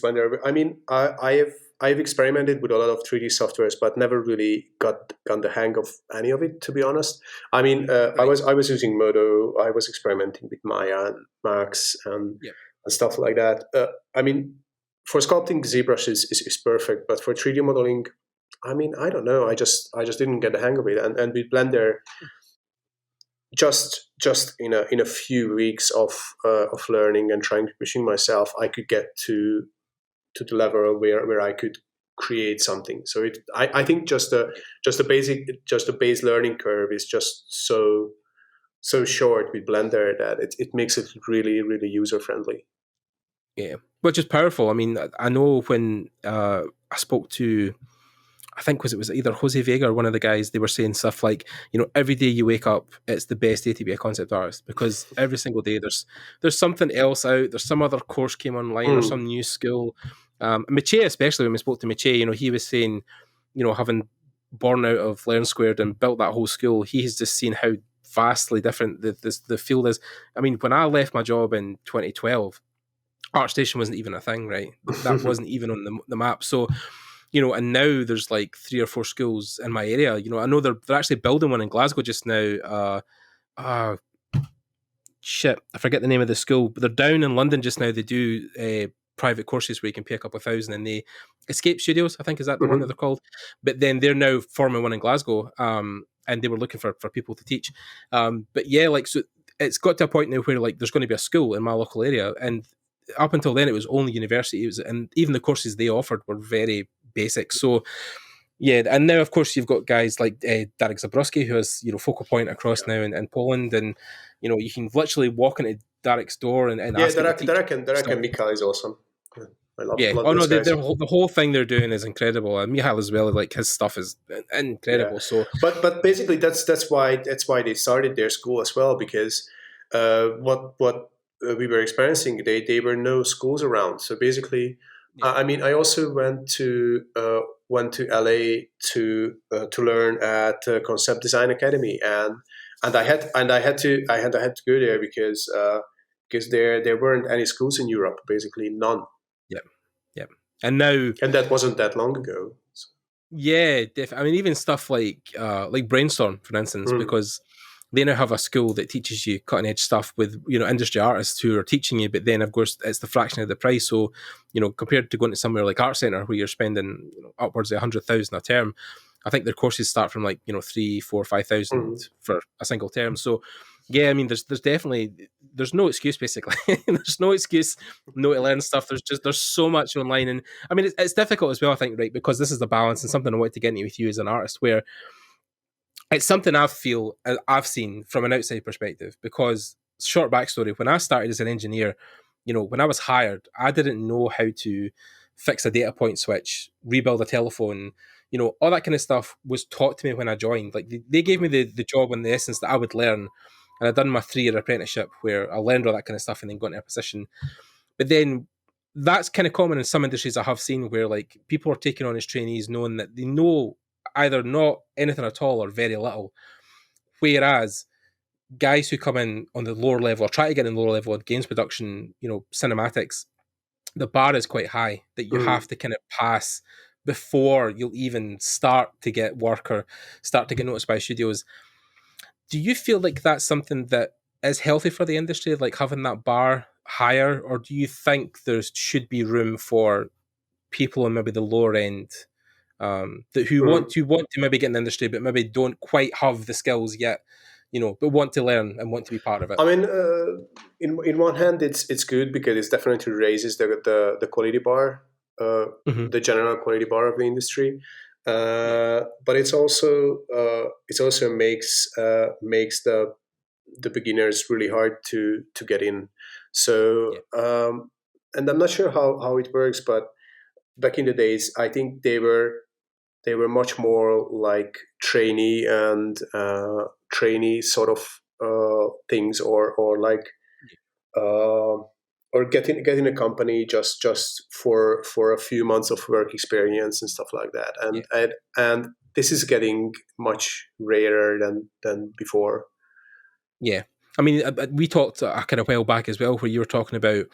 Blender. I mean, I've experimented with a lot of 3D softwares, but never really got the hang of any of it. To be honest, I mean, right, I was using Modo. I was experimenting with Maya and Max yeah, and stuff like that. I mean, for sculpting, ZBrush is perfect, but for 3D modeling, I mean, I don't know. I just didn't get the hang of it. And with Blender, just in a few weeks of learning and trying to pushing myself, I could get to the level where I could create something. So I think yeah. just a base learning curve is just so short with Blender that it makes it really really user friendly. Yeah, which is powerful. I mean, I know when I spoke to, I think was either Jose Vega or one of the guys, they were saying stuff like, every day you wake up, it's the best day to be a concept artist because every single day there's something else out, there's some other course came online or some new skill. Miche, especially when we spoke to Miche, he was saying, having born out of Learn Squared and built that whole school, he has just seen how vastly different the field is. I mean, when I left my job in 2012, ArtStation wasn't even a thing, right? That wasn't even on the map. So, and now there's like 3 or 4 schools in my area. I know they're actually building one in Glasgow just now. Uh, shit, I forget the name of the school, but they're down in London just now. They do private courses where you can pay a couple of thousand, and they Escape Studios, I think, is that the one that they're called. But then they're now forming one in Glasgow, and they were looking for people to teach. But yeah, like, so it's got to a point now where like there's going to be a school in my local area, and up until then it was only universities, and even the courses they offered were very basic. So yeah, and now of course you've got guys like Darek Zabrowski, who has focal point across now in Poland, and you can literally walk into Darek's door and Yeah, ask him to teach Derek stuff. and Mika is awesome. Yeah, I Yeah. love Oh no, those guys. the whole thing they're doing is incredible. And Mihail as well, like his stuff is Yeah, incredible. So but basically that's why they started their school as well, because what we were experiencing, they were no schools around. So basically, yeah, I mean, I also went to LA to learn at Concept Design Academy, and I had to go there because there weren't any schools in Europe, basically none, yeah, yeah. And now, and that wasn't that long ago. So, yeah, I mean, even stuff like Brainstorm, for instance, because they now have a school that teaches you cutting edge stuff with industry artists who are teaching you, but then of course it's the fraction of the price. So compared to going to somewhere like Art Center where you're spending upwards of 100,000 a term, I think their courses start from like 3, 4, 5,000 for a single term. So yeah, I mean, there's definitely there's no excuse basically. There's no excuse not to learn stuff. There's so much online, and I mean it's difficult as well. I think, right, because this is the balance and something I want to get into with you as an artist, where it's something I've seen from an outside perspective. Because short backstory: when I started as an engineer, when I was hired, I didn't know how to fix a data point switch, rebuild a telephone. All that kind of stuff was taught to me when I joined. Like they gave me the job in the essence that I would learn, and I'd done my 3-year apprenticeship where I learned all that kind of stuff and then got into a position. But then that's kind of common in some industries I have seen where like people are taken on as trainees knowing that they know either not anything at all or very little. Whereas guys who come in on the lower level or try to get in the lower level of games production, cinematics, the bar is quite high that you have to kind of pass before you'll even start to get work or start to get noticed by studios. Do you feel like that's something that is healthy for the industry, like having that bar higher, or do you think there should be room for people on maybe the lower end, that who want to maybe get in the industry, but maybe don't quite have the skills yet, but want to learn and want to be part of it? I mean, in one hand, it's good because it definitely raises the quality bar, Hmm. the general quality bar of the industry. Yeah, But it also makes the beginners really hard to get in. So yeah, and I'm not sure how it works, but back in the days, I think they were much more like trainee sort of things, or like uh, or getting a company just for a few months of work experience and stuff like that, yeah, and this is getting much rarer than before. Yeah. I mean, we talked a kind of while back as well, where you were talking about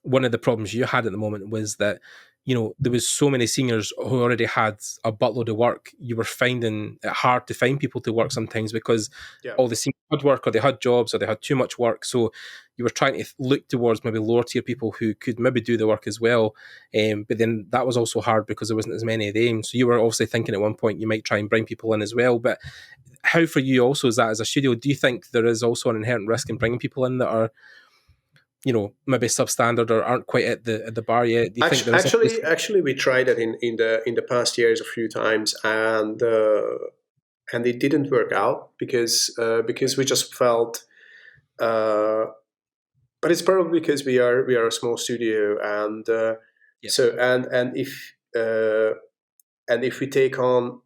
one of the problems you had at the moment was that, there was so many seniors who already had a buttload of work. You were finding it hard to find people to work sometimes because all the seniors had work, or they had jobs, or they had too much work. So you were trying to look towards maybe lower tier people who could maybe do the work as well. But then that was also hard because there wasn't as many of them. So you were obviously thinking at one point you might try and bring people in as well. But how for you also is that as a studio? Do you think there is also an inherent risk in bringing people in that are, maybe substandard or aren't quite at the bar yet? Do you think there's actually we tried that in the past years a few times, and it didn't work out because we just felt. But it's probably because we are a small studio, and so and if we take on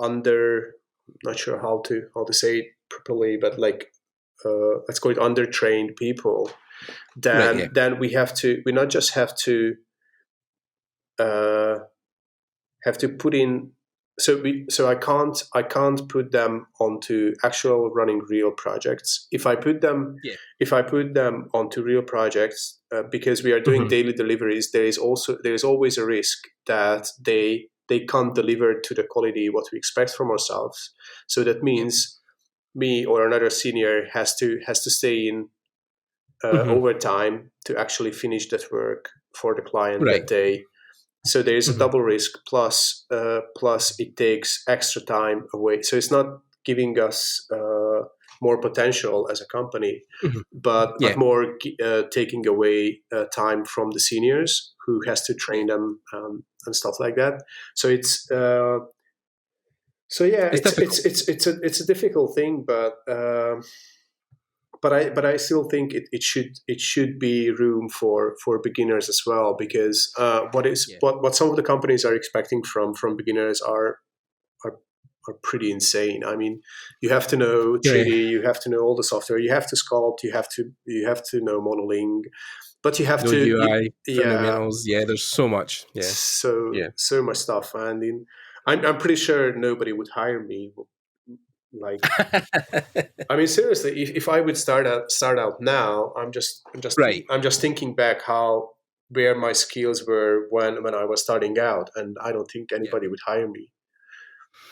under, not sure how to say it properly, but like let's call it undertrained people, then we not just have to put in. So I can't put them onto actual running real projects. If I put them onto real projects, because we are doing daily deliveries, there is always a risk that they can't deliver to the quality what we expect from ourselves. So that means me or another senior has to stay in overtime to actually finish that work for the client that day. So there is a double risk, plus it takes extra time away. So it's not giving us more potential as a company, but more taking away time from the seniors who has to train them and stuff like that. So it's it's a difficult thing, but I still think it should be room for beginners as well, because what some of the companies are expecting from beginners are pretty insane. I mean, you have to know 3D, you have to know all the software, you have to sculpt, you have to know modeling, but you have to UI fundamentals. Yeah, there's so much. Yeah, so much stuff, and I'm pretty sure nobody would hire me. Like, I mean, seriously, if I would start out now, I'm just thinking back where my skills were when I was starting out, and I don't think anybody would hire me.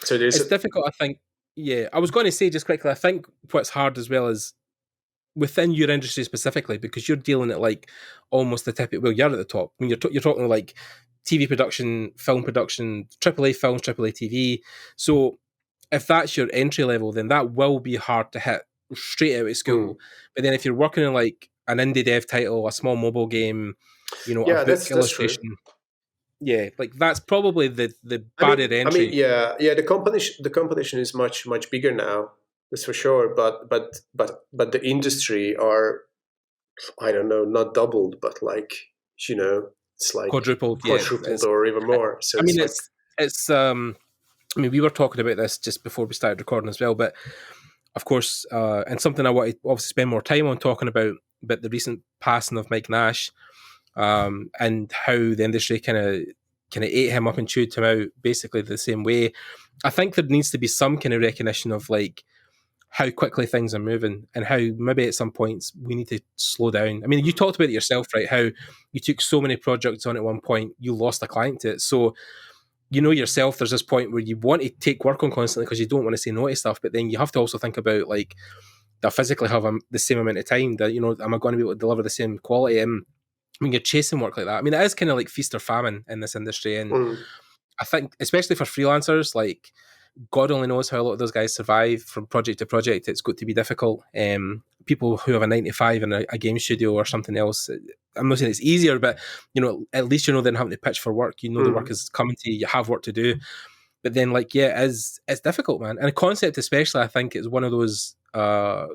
So it's difficult, I think. Yeah, I was going to say just quickly, I think what's hard as well is within your industry specifically, because you're dealing at like almost the tip. Well, you're at the top. I mean, you're talking like TV production, film production, AAA films, AAA TV. So if that's your entry level, then that will be hard to hit straight out of school. But then if you're working on like an indie dev title, a small mobile game, a book illustration. True. Yeah, like that's probably the barrier entry. The competition is much bigger now. That's for sure. But the industry are, I don't know, not doubled, but like, it's like quadrupled or even more. So I mean, it's I mean, we were talking about this just before we started recording as well, but of course, and something I want to obviously spend more time on talking about the recent passing of Mike Nash, and how the industry kind of ate him up and chewed him out basically the same way. I think there needs to be some kind of recognition of like how quickly things are moving and how maybe at some points we need to slow down. I mean, you talked about it yourself, right? How you took so many projects on at one point, you lost a client to it. So yourself, there's this point where you want to take work on constantly because you don't want to say no to stuff, but then you have to also think about like, do I physically have the same amount of time? That am I going to be able to deliver the same quality? And when you're chasing work like that, I mean, it is kind of like feast or famine in this industry, and I think especially for freelancers, like God only knows how a lot of those guys survive from project to project. It's got to be difficult. People who have a 9 to 5 in a game studio or something else, I'm not saying it's easier, but at least they're having to pitch for work. The work is coming to you. You have work to do. But then, it's difficult, man. And a concept, especially, I think, is one of those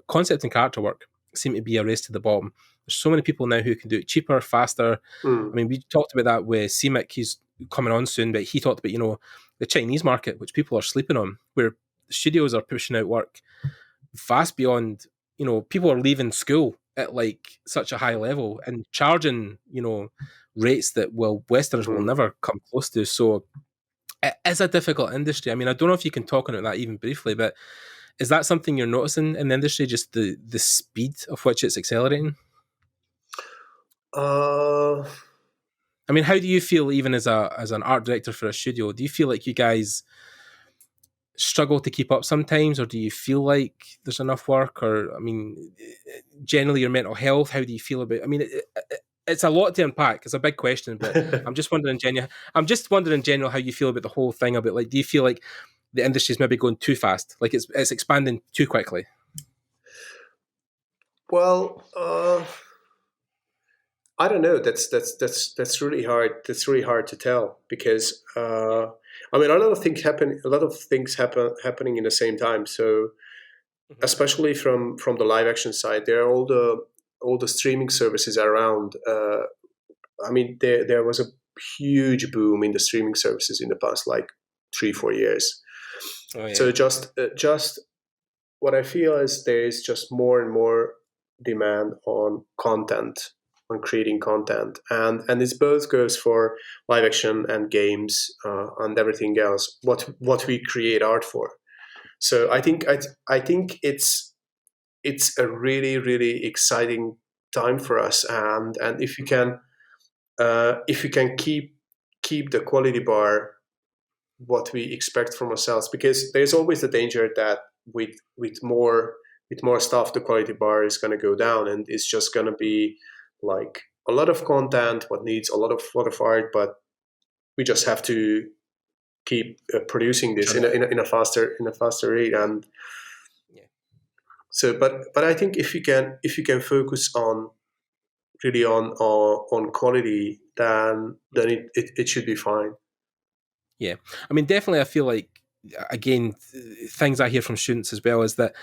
concept and character work seem to be a race to the bottom. There's so many people now who can do it cheaper, faster. I mean, we talked about that with CMIC. He's coming on soon, but he talked about, the Chinese market, which people are sleeping on, where studios are pushing out work vast beyond, people are leaving school at like such a high level and charging, rates that Westerners will never come close to. So it is a difficult industry. I mean, I don't know if you can talk on that even briefly, but is that something you're noticing in the industry, just the speed of which it's accelerating? Uh, I mean, how do you feel even as an art director for a studio? Do you feel like you guys struggle to keep up sometimes, or do you feel like there's enough work? Or, I mean, generally your mental health, how do you feel about? I mean, it's a lot to unpack. It's a big question, but I'm just wondering, in general, how you feel about the whole thing. About, like, do you feel like the industry is maybe going too fast, like it's expanding too quickly? well, I don't know. That's really hard. That's really hard to tell because I mean, a lot of things happen. A lot of things happening in the same time. So Mhm. especially from the live action side, there are all the streaming services around. I mean, there was a huge boom in the streaming services in the past like 3 4 years. Oh yeah, So just what I feel is there is just more and more demand on content, on creating content, and this both goes for live action and games and everything else. What we create art for. So I think it's a really really exciting time for us, and if you can keep the quality bar what we expect from ourselves, because there's always the danger that with more stuff the quality bar is going to go down and it's just going to be like a lot of content what needs a lot of art, but we just have to keep producing this churn it out. in a faster rate. And Yeah, so but I think if you can focus on really on quality, then it should be fine. yeah. I mean, definitely, I feel like, again, things I hear from students as well is that,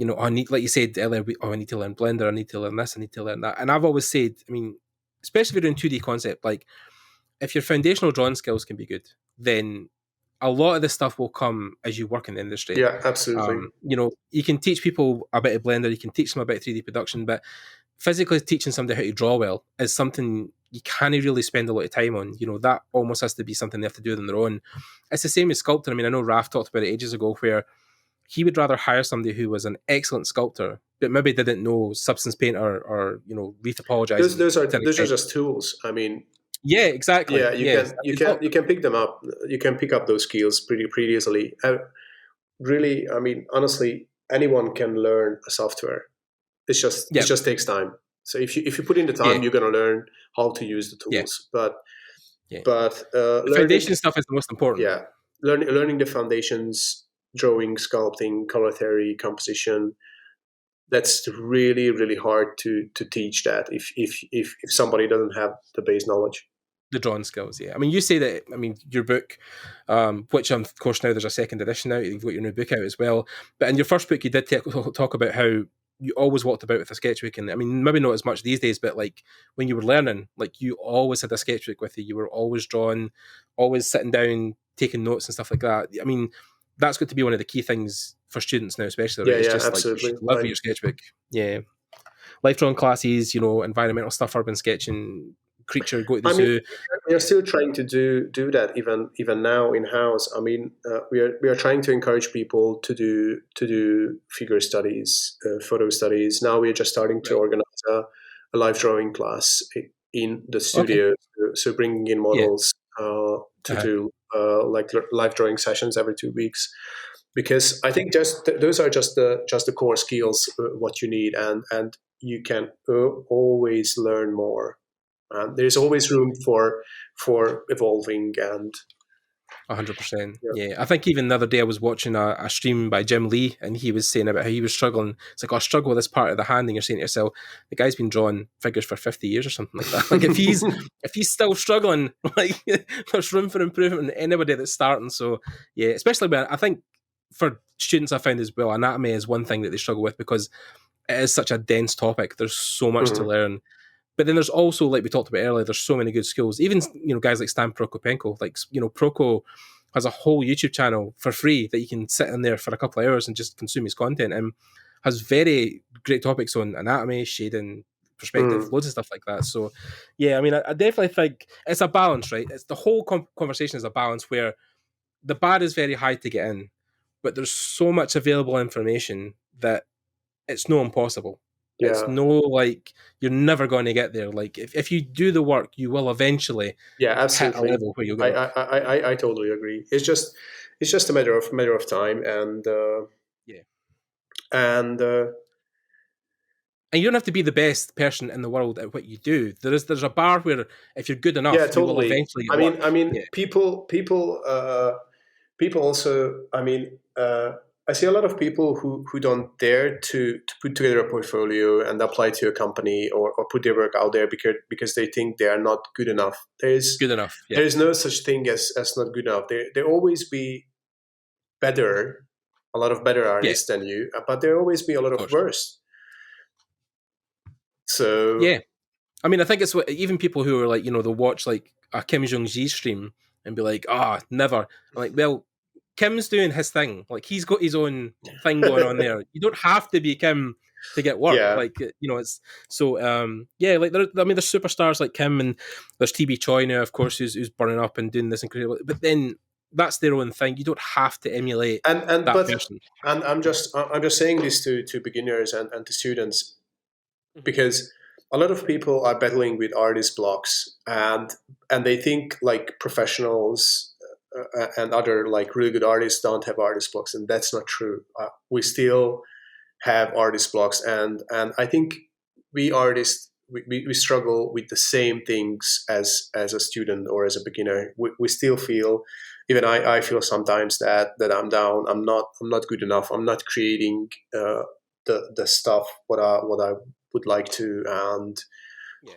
I need, like you said earlier, I need to learn Blender, I need to learn this, I need to learn that. And I've always said, I mean, especially if you're doing 2D concept, like, if your foundational drawing skills can be good, then a lot of this stuff will come as you work in the industry. Yeah, absolutely. You can teach people a bit of Blender, you can teach them about 3D production, but physically teaching somebody how to draw well is something you can't really spend a lot of time on. That almost has to be something they have to do on their own. It's the same as sculpting. I mean, I know Raf talked about it ages ago, where he would rather hire somebody who was an excellent sculptor, but maybe didn't know substance paint or retopologizing to an Those are extent. just tools. I mean, Yeah, exactly. yeah, Yeah, it's not. you can pick them up. You can pick up those skills pretty easily. Really, I mean, honestly, anyone can learn a software. It Yeah, just takes time. So if you put in the yeah, time, you're gonna learn how to use the yeah, tools. yeah. But The learning, foundation stuff is the most important. yeah, learning the foundations, drawing, sculpting, color theory, composition. That's really really hard to teach that if somebody doesn't have the base knowledge. The drawing skills, yeah. I mean, you say that. I mean, your book, which of course now there's a second edition out. You've got your new book out as well. But in your first book, you did talk about how you always walked about with a sketchbook, and I mean, maybe not as much these days, but like when you were learning, like you always had a sketchbook with you. You were always drawing, always sitting down, taking notes and stuff like that. I mean, that's got to be one of the key things for students now, especially, right? Yeah, It's yeah, just like you absolutely. should live with your sketchbook. Yeah, life drawing classes, environmental stuff, urban sketching, creature, go to the I mean, zoo. we are still trying to do that even now in house. I mean, we are trying to encourage people to do figure studies, photo studies. Now we are just starting to Right. organize a live drawing class in the Okay. studio. So bringing in Yeah. models to Uh-huh. do like live drawing sessions every 2 weeks. Because I think those are just the core skills what you need, and you can always learn more. There's always room for evolving, and 100%. yeah. Yeah. I think even the other day I was watching a stream by Jim Lee, and he was saying about how he was struggling. It's like, I struggle with this part of the hand, and you're saying to yourself, the guy's been drawing figures for 50 years or something like that. Like, if he's still struggling, like, there's room for improvement in anybody that's starting. So yeah, especially when I think for students, I found as well, anatomy is one thing that they struggle with because it is such a dense topic. There's so much to Mhm. learn. But then there's also, like we talked about earlier, there's so many good schools. Even guys like Stan Prokopenko, like Proko has a whole YouTube channel for free that you can sit in there for a couple of hours and just consume his content, and has very great topics on anatomy, shading, perspective, Mhm. loads of stuff like that. So yeah, I mean, I definitely think it's a balance, right? It's the whole conversation is a balance where the bar is very high to get in, but there's so much available information that it's no impossible. It's Yeah. no like you're never going to get there. Like if you do the work, you will eventually Yeah, hit a absolutely. level where you'll I, go, I totally agree. It's just a matter of time, yeah. and And you don't have to be the best person in the world at what you do. There's a bar where if you're good yeah, enough, you will totally. eventually get work. I mean, Yeah, people also. I see a lot of people who don't dare to put together a portfolio and apply to a company, or put their work out there because they think they are not good enough. good enough. Yeah, There is no such thing as not good enough. There always be better, a lot of better yeah, artists than you, but there always be a lot of of course. worse. So Yeah, I mean, I think it's what even people who are like, they'll watch like a Kim Jong Ji stream and be like, never. I'm like, well, Kim's doing his thing. Like he's got his own thing going on there. You don't have to be Kim to get work. yeah, Like it's so yeah. Like there's superstars like Kim, and there's TB Choi now, of course, who's burning up and doing this incredible. But then that's their own thing. You don't have to emulate and that but person. and I'm just saying this to beginners and to students, Mhm. because a lot of people are battling with artist blocks, and they think like professionals and other like really good artists don't have artist blocks, and that's not true. We still have artist blocks, and I think we artists we struggle with the same things as a student or as a beginner. We still feel, even I feel sometimes that I'm down. I'm not good enough. I'm not creating the stuff what I would like to, Yeah,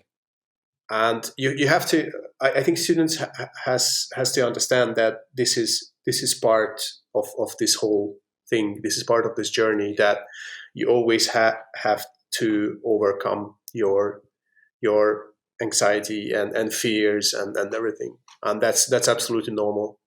and you have to. I think students has to understand that this is part of this whole thing. This is part of this journey, yeah. that you always have to overcome your anxiety and fears and everything, and that's absolutely normal.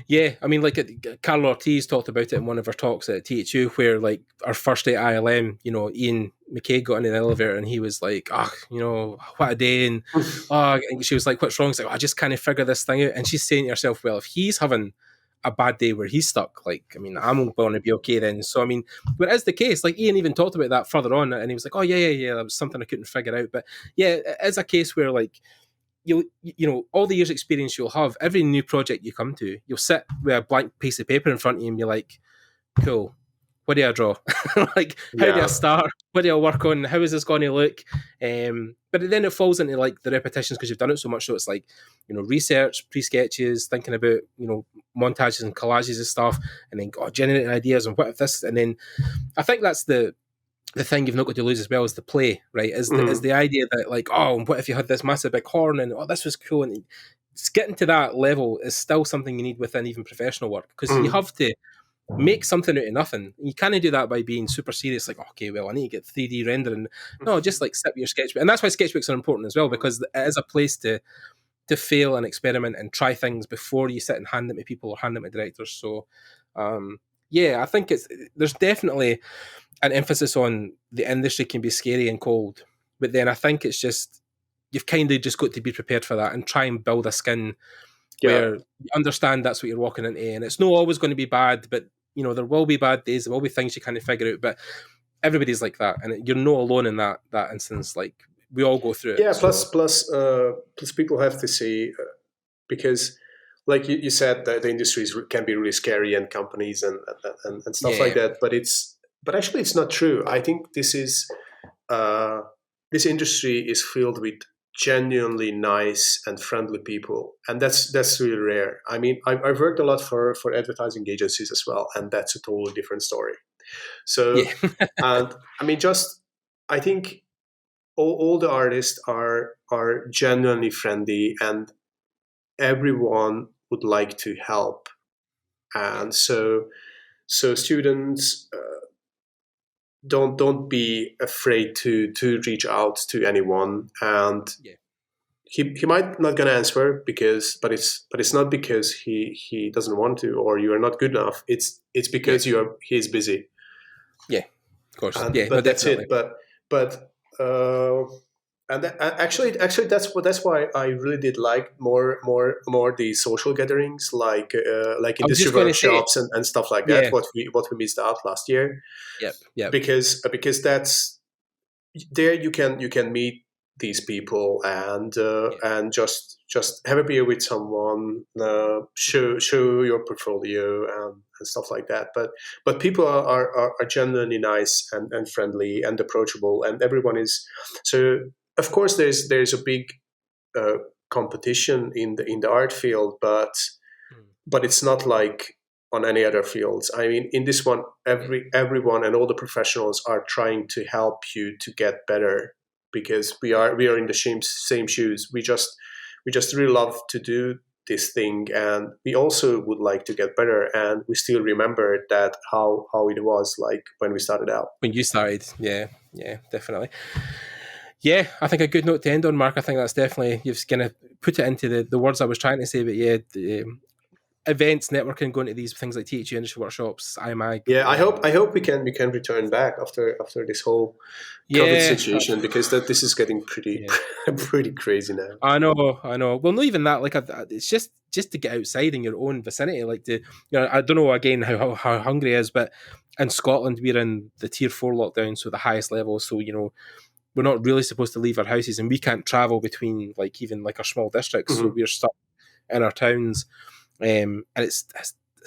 Yeah, I mean, like Carol Ortiz talked about it in one of her talks at THU, where like our first day at ILM, Ian McKay got in the elevator and he was like, what a day. And, and she was like, what's wrong? He's like, I just can't figure this thing out. And she's saying to herself, well, if he's having a bad day where he's stuck, like, I mean, I'm going to be okay then. So, I mean, when it is the case, like Ian even talked about that further on and he was like, oh, yeah, that was something I couldn't figure out. But yeah, it is a case where like, all the years experience you'll have, every new project you come to, you'll sit with a blank piece of paper in front of you and you're like, cool, what do I draw? Like, how do I Yeah, start? What do I work on? How is this going to look? But then it falls into like the repetitions because you've done it so much. So it's like, research, pre-sketches, thinking about, montages and collages and stuff, and then generating ideas and what if this, and then I think that's the thing you've not got to lose as well is the play, right? Is mm, the idea that like, what if you had this massive big horn and this was cool, and it's getting to that level is still something you need within even professional work because you mm, have to make something out of nothing. You can't do that by being super serious, like, okay, well, I need to get 3D rendering. No, just like sit with your sketchbook. And that's why sketchbooks are important as well, because it is a place to fail and experiment and try things before you sit and hand them to people or hand them to directors. So yeah, I think there's definitely an emphasis on the industry can be scary and cold, but then I think it's just you've kind of just got to be prepared for that and try and build a skin yeah. where you understand that's what you're walking into, and it's not always going to be bad, but there will be bad days, there will be things you kind of figure out, but everybody's like that, and you're not alone in that instance. Like we all go through it. Yeah, So plus people have to see, because like you said, the industries can be really scary, and companies and stuff like yeah, that, but actually it's not true. I think uh, this industry is filled with genuinely nice and friendly people, and that's really rare. I mean, I've worked a lot for advertising agencies as well, and that's a totally different story. So, yeah, and I mean, just I think all the artists are genuinely friendly, and everyone would like to help, yeah, and so students, don't be afraid to reach out to anyone, and yeah, he might not gonna answer, but it's not because he doesn't want to, or you are not good enough. It's yeah, because he's busy, yeah. Of course, and yeah, no, but that's definitely, it. But uh, And actually, that's why I really did like more the social gatherings, like I was industry just going to say, workshops and stuff like that. yeah, What we missed out last year, yep, because that's there you can meet these people yeah. and just have a beer with someone, show your portfolio and stuff like that. But people are genuinely nice and friendly and approachable, and everyone is. So of course there's a big uh, competition in the art field, Mm. but it's not like on any other fields. I mean, in this one, Yeah. everyone and all the professionals are trying to help you to get better, because we Yeah. are we are in the same shoes. We just really love to do this thing, and we also would like to get better, and we still remember that how it was like when we started out. When you started, yeah, definitely. Yeah, I think a good note to end on, Mark. I think that's definitely, you've kind of put it into the words I was trying to say. But yeah, events, networking, going to these things like THU industry workshops, IMAG. Yeah, I hope we can return back after this whole COVID Yeah, situation, because that this is getting pretty yeah. pretty crazy now. I know, I know. Well, not even that. Like, it's just to get outside in your own vicinity. Like, I don't know again how Hungary is, but in Scotland we're in the tier 4 lockdown, so the highest level. So we're not really supposed to leave our houses, and we can't travel between like even like our small districts. So Mhm. we're stuck in our towns, and it's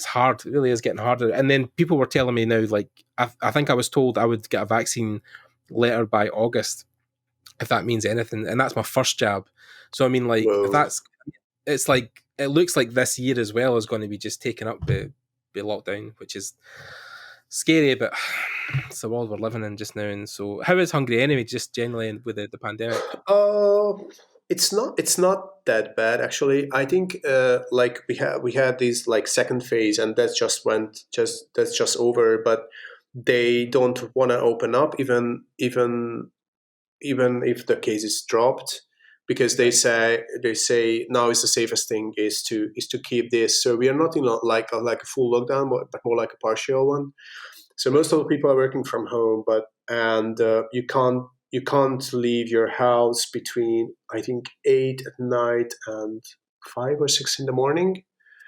hard. It really is getting harder. And then people were telling me now, like I think I was told I would get a vaccine letter by August, if that means anything, and that's my first jab. So I mean, like if Whoa. that's, it's like it looks like this year as well is going to be just taken up by lockdown, which is scary, but it's the world we're living in just now. And so, how is Hungary anyway? Just generally with the pandemic. Uh, it's not that bad actually. I think like we had this like second phase, and that's just over. But they don't want to open up, even if the cases dropped, because they Right. say now is the safest thing is to keep this. So we are not in like a full lockdown, but more like a partial one. So Right. most of the people are working from home, but and you can't leave your house between, I think, 8 at night and 5 or 6 in the morning.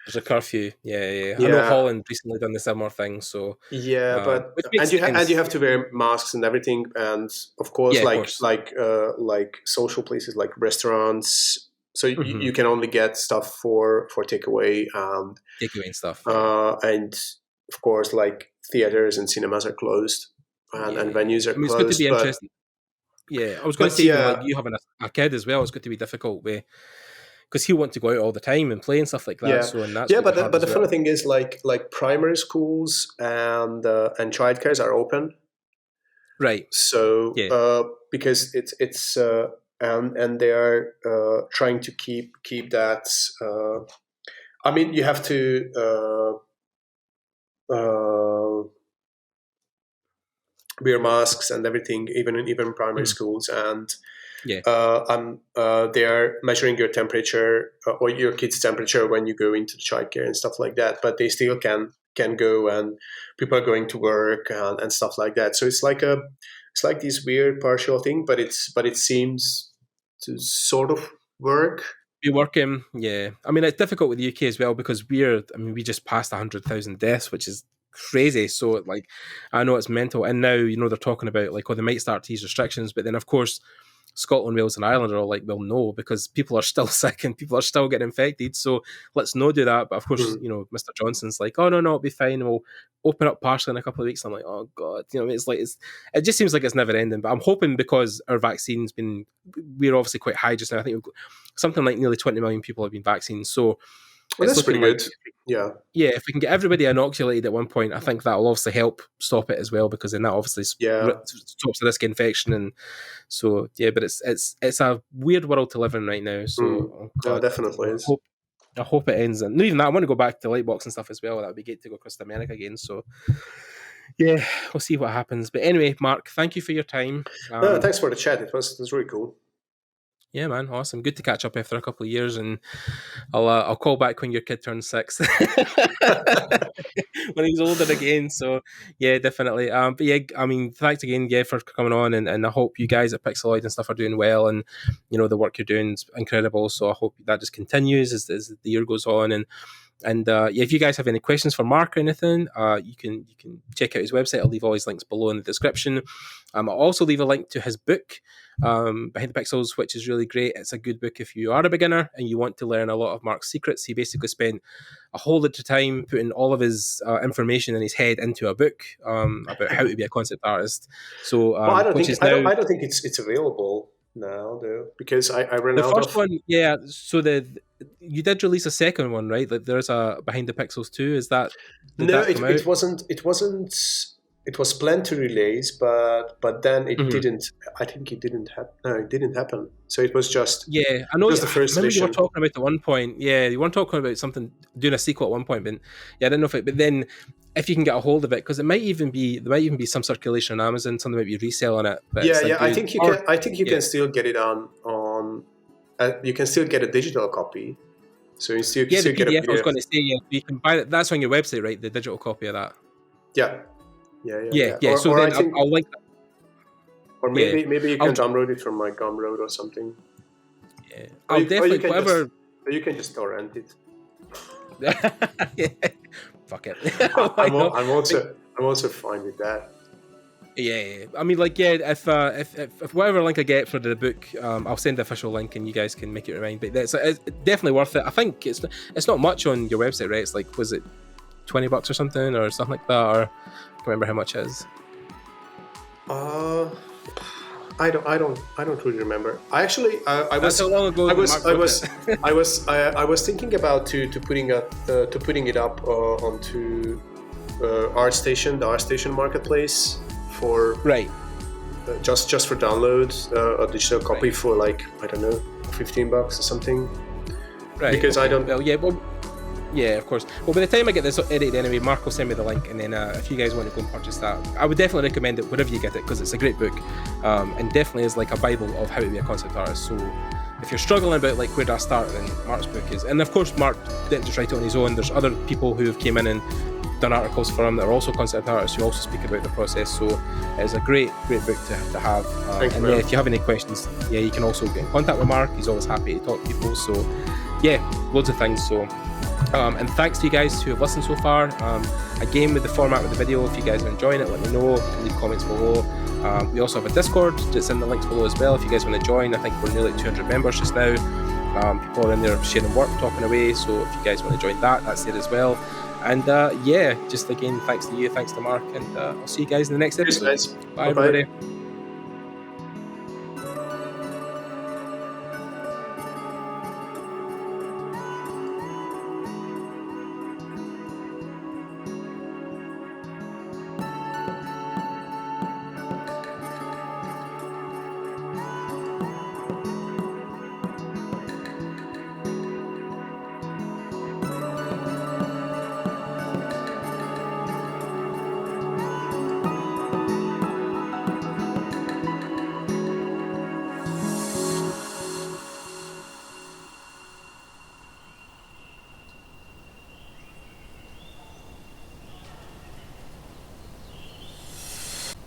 There's a curfew. Yeah, yeah. I know Yeah, Holland recently done the similar thing. So, yeah, but which makes and you sense. have to wear masks and everything, and of course, Yeah, of like course. like uh, like social places like restaurants. So you Mm-hmm. can only get stuff for takeaway, Takeaway and stuff. Yeah. and of course, like theaters and cinemas are closed, and Yeah. venues I are mean, it's going to closed. be But interesting. Yeah, I was going to but say, even like yeah, you having a kid as well, it's going to be difficult with, because he'll want to go out all the time and play and stuff like that. yeah, So, and that's yeah. going to But be hard but as the well. funny thing is, like primary schools and childcares are open. Right. So Yeah. because and they are trying to keep that. I mean, you have to wear masks and everything, even in primary Mhm. schools, and Yeah. they are measuring your temperature, or your kid's temperature when you go into the childcare and stuff like that. But they still can go, and people are going to work and stuff like that. So it's like this weird partial thing, but it seems to sort of work. Be working. Yeah. I mean, it's difficult with the UK as well because we just passed 100,000 deaths, which is crazy. So, like, I know it's mental. And now, they're talking about, like, oh, they might start to ease restrictions. But then, of course, Scotland, Wales, and Ireland are all like, well, no, because people are still sick and people are still getting infected. So let's not do that. But of course, Mm. Mr. Johnson's like, oh, no, it'll be fine. We'll open up partially in a couple of weeks. I'm like, oh, God. It just seems like it's never ending. But I'm hoping, because our vaccine's we're obviously quite high just now. I think we've got something like nearly 20 million people have been vaccinated. So Well, it's that's pretty looking like, good. Yeah. yeah, if we can get everybody inoculated at one point, I think that will obviously help stop it as well, because then that obviously Yeah. stops the risk of infection. And so, yeah, but it's a weird world to live in right now. So, Mm. oh No, God, definitely is. I hope it ends. And not even that, I want to go back to Lightbox and stuff as well. That would be great to go across to America again. So, yeah, we'll see what happens. But anyway, Mark, thank you for your time. No, thanks for the chat. It was really cool. Yeah, man, awesome. Good to catch up after a couple of years, and I'll call back when your kid turns 6, when he's older again. So yeah, definitely. But yeah, I mean, thanks again, yeah, for coming on, and I hope you guys at Pixoloid and stuff are doing well, and the work you're doing is incredible. So I hope that just continues as the year goes on, and yeah, if you guys have any questions for Mark or anything, you can check out his website. I'll leave all his links below in the description. I'll also leave a link to his book, Behind the Pixels, which is really great. It's a good book if you are a beginner and you want to learn a lot of Mark's secrets. He basically spent a whole lot of time putting all of his information in his head into a book about how to be a concept artist. So, Well, I don't which think is now I don't think it's available now though, because I ran the out first of. one. Yeah, so you did release a second one, right? Like there's a Behind the Pixels 2. Did No, that come out? it wasn't. It wasn't. It was planned to release, but then it Mhm. didn't. I think it didn't happen. No, it didn't happen. So it was just Yeah, I know. just the I first remember you were edition. talking about at one point. Yeah, you were talking about something doing a sequel at one point, but yeah, I didn't know if it. But then, if you can get a hold of it, because there might even be some circulation on Amazon. Something might be reselling it, but Yeah, it's a yeah. I good. think you Or can. I think you yeah, can still get it on. You can still get a digital copy. So you yeah, the still get a PDF. I was PDF. going to say, yeah, you can buy that. That's on your website, right? The digital copy of that. Yeah, yeah, yeah, Yeah, yeah. yeah. So Or I then think, I'll link that. or Yeah, maybe you I'll can download it from my Gumroad or something. yeah, Or I'll or you definitely can whatever. you can just torrent it. Yeah, fuck it. I'm Why not? I'm also fine with that. Yeah. I mean, like, yeah, if whatever link I get for the book, I'll send the official link and you guys can make it remind. But it's definitely worth it. I think it's not much on your website, right? It's like, was it $20 or something or something like that? Or I can't remember how much it is. Uh, I don't really remember. I actually I That's was how long ago I that was Mark I wrote was it. I was thinking about to putting it up onto ArtStation, the ArtStation marketplace for Right. just for download, a digital copy Right. for like, I don't know, $15 or something. Right. Because I okay. don't. Well, yeah. Well, yeah, of course. Well, by the time I get this edited anyway, Mark will send me the link, and then if you guys want to go and purchase that, I would definitely recommend it wherever you get it because it's a great book, and definitely is like a bible of how to be a concept artist. So if you're struggling about like where do I start, then Mark's book is. And of course, Mark didn't just write it on his own. There's other people who have came in and done articles for him that are also concept artists who also speak about the process. So it's a great book to have. Thank you, and man. yeah, if you have any questions, yeah, you can also get in contact with Mark. He's always happy to talk to people. So yeah, loads of things. So. And thanks to you guys who have listened so far. Again, with the format of the video, if you guys are enjoying it, let me know. You can leave comments below. We also have a Discord that's in the links below as well. If you guys want to join, I think we're nearly 200 members just now. People are in there sharing work, talking away. So if you guys want to join that, that's there as well. And yeah, just again, thanks to you, thanks to Mark, and I'll see you guys in the next episode. Cheers, guys. Bye, Bye-bye. everybody.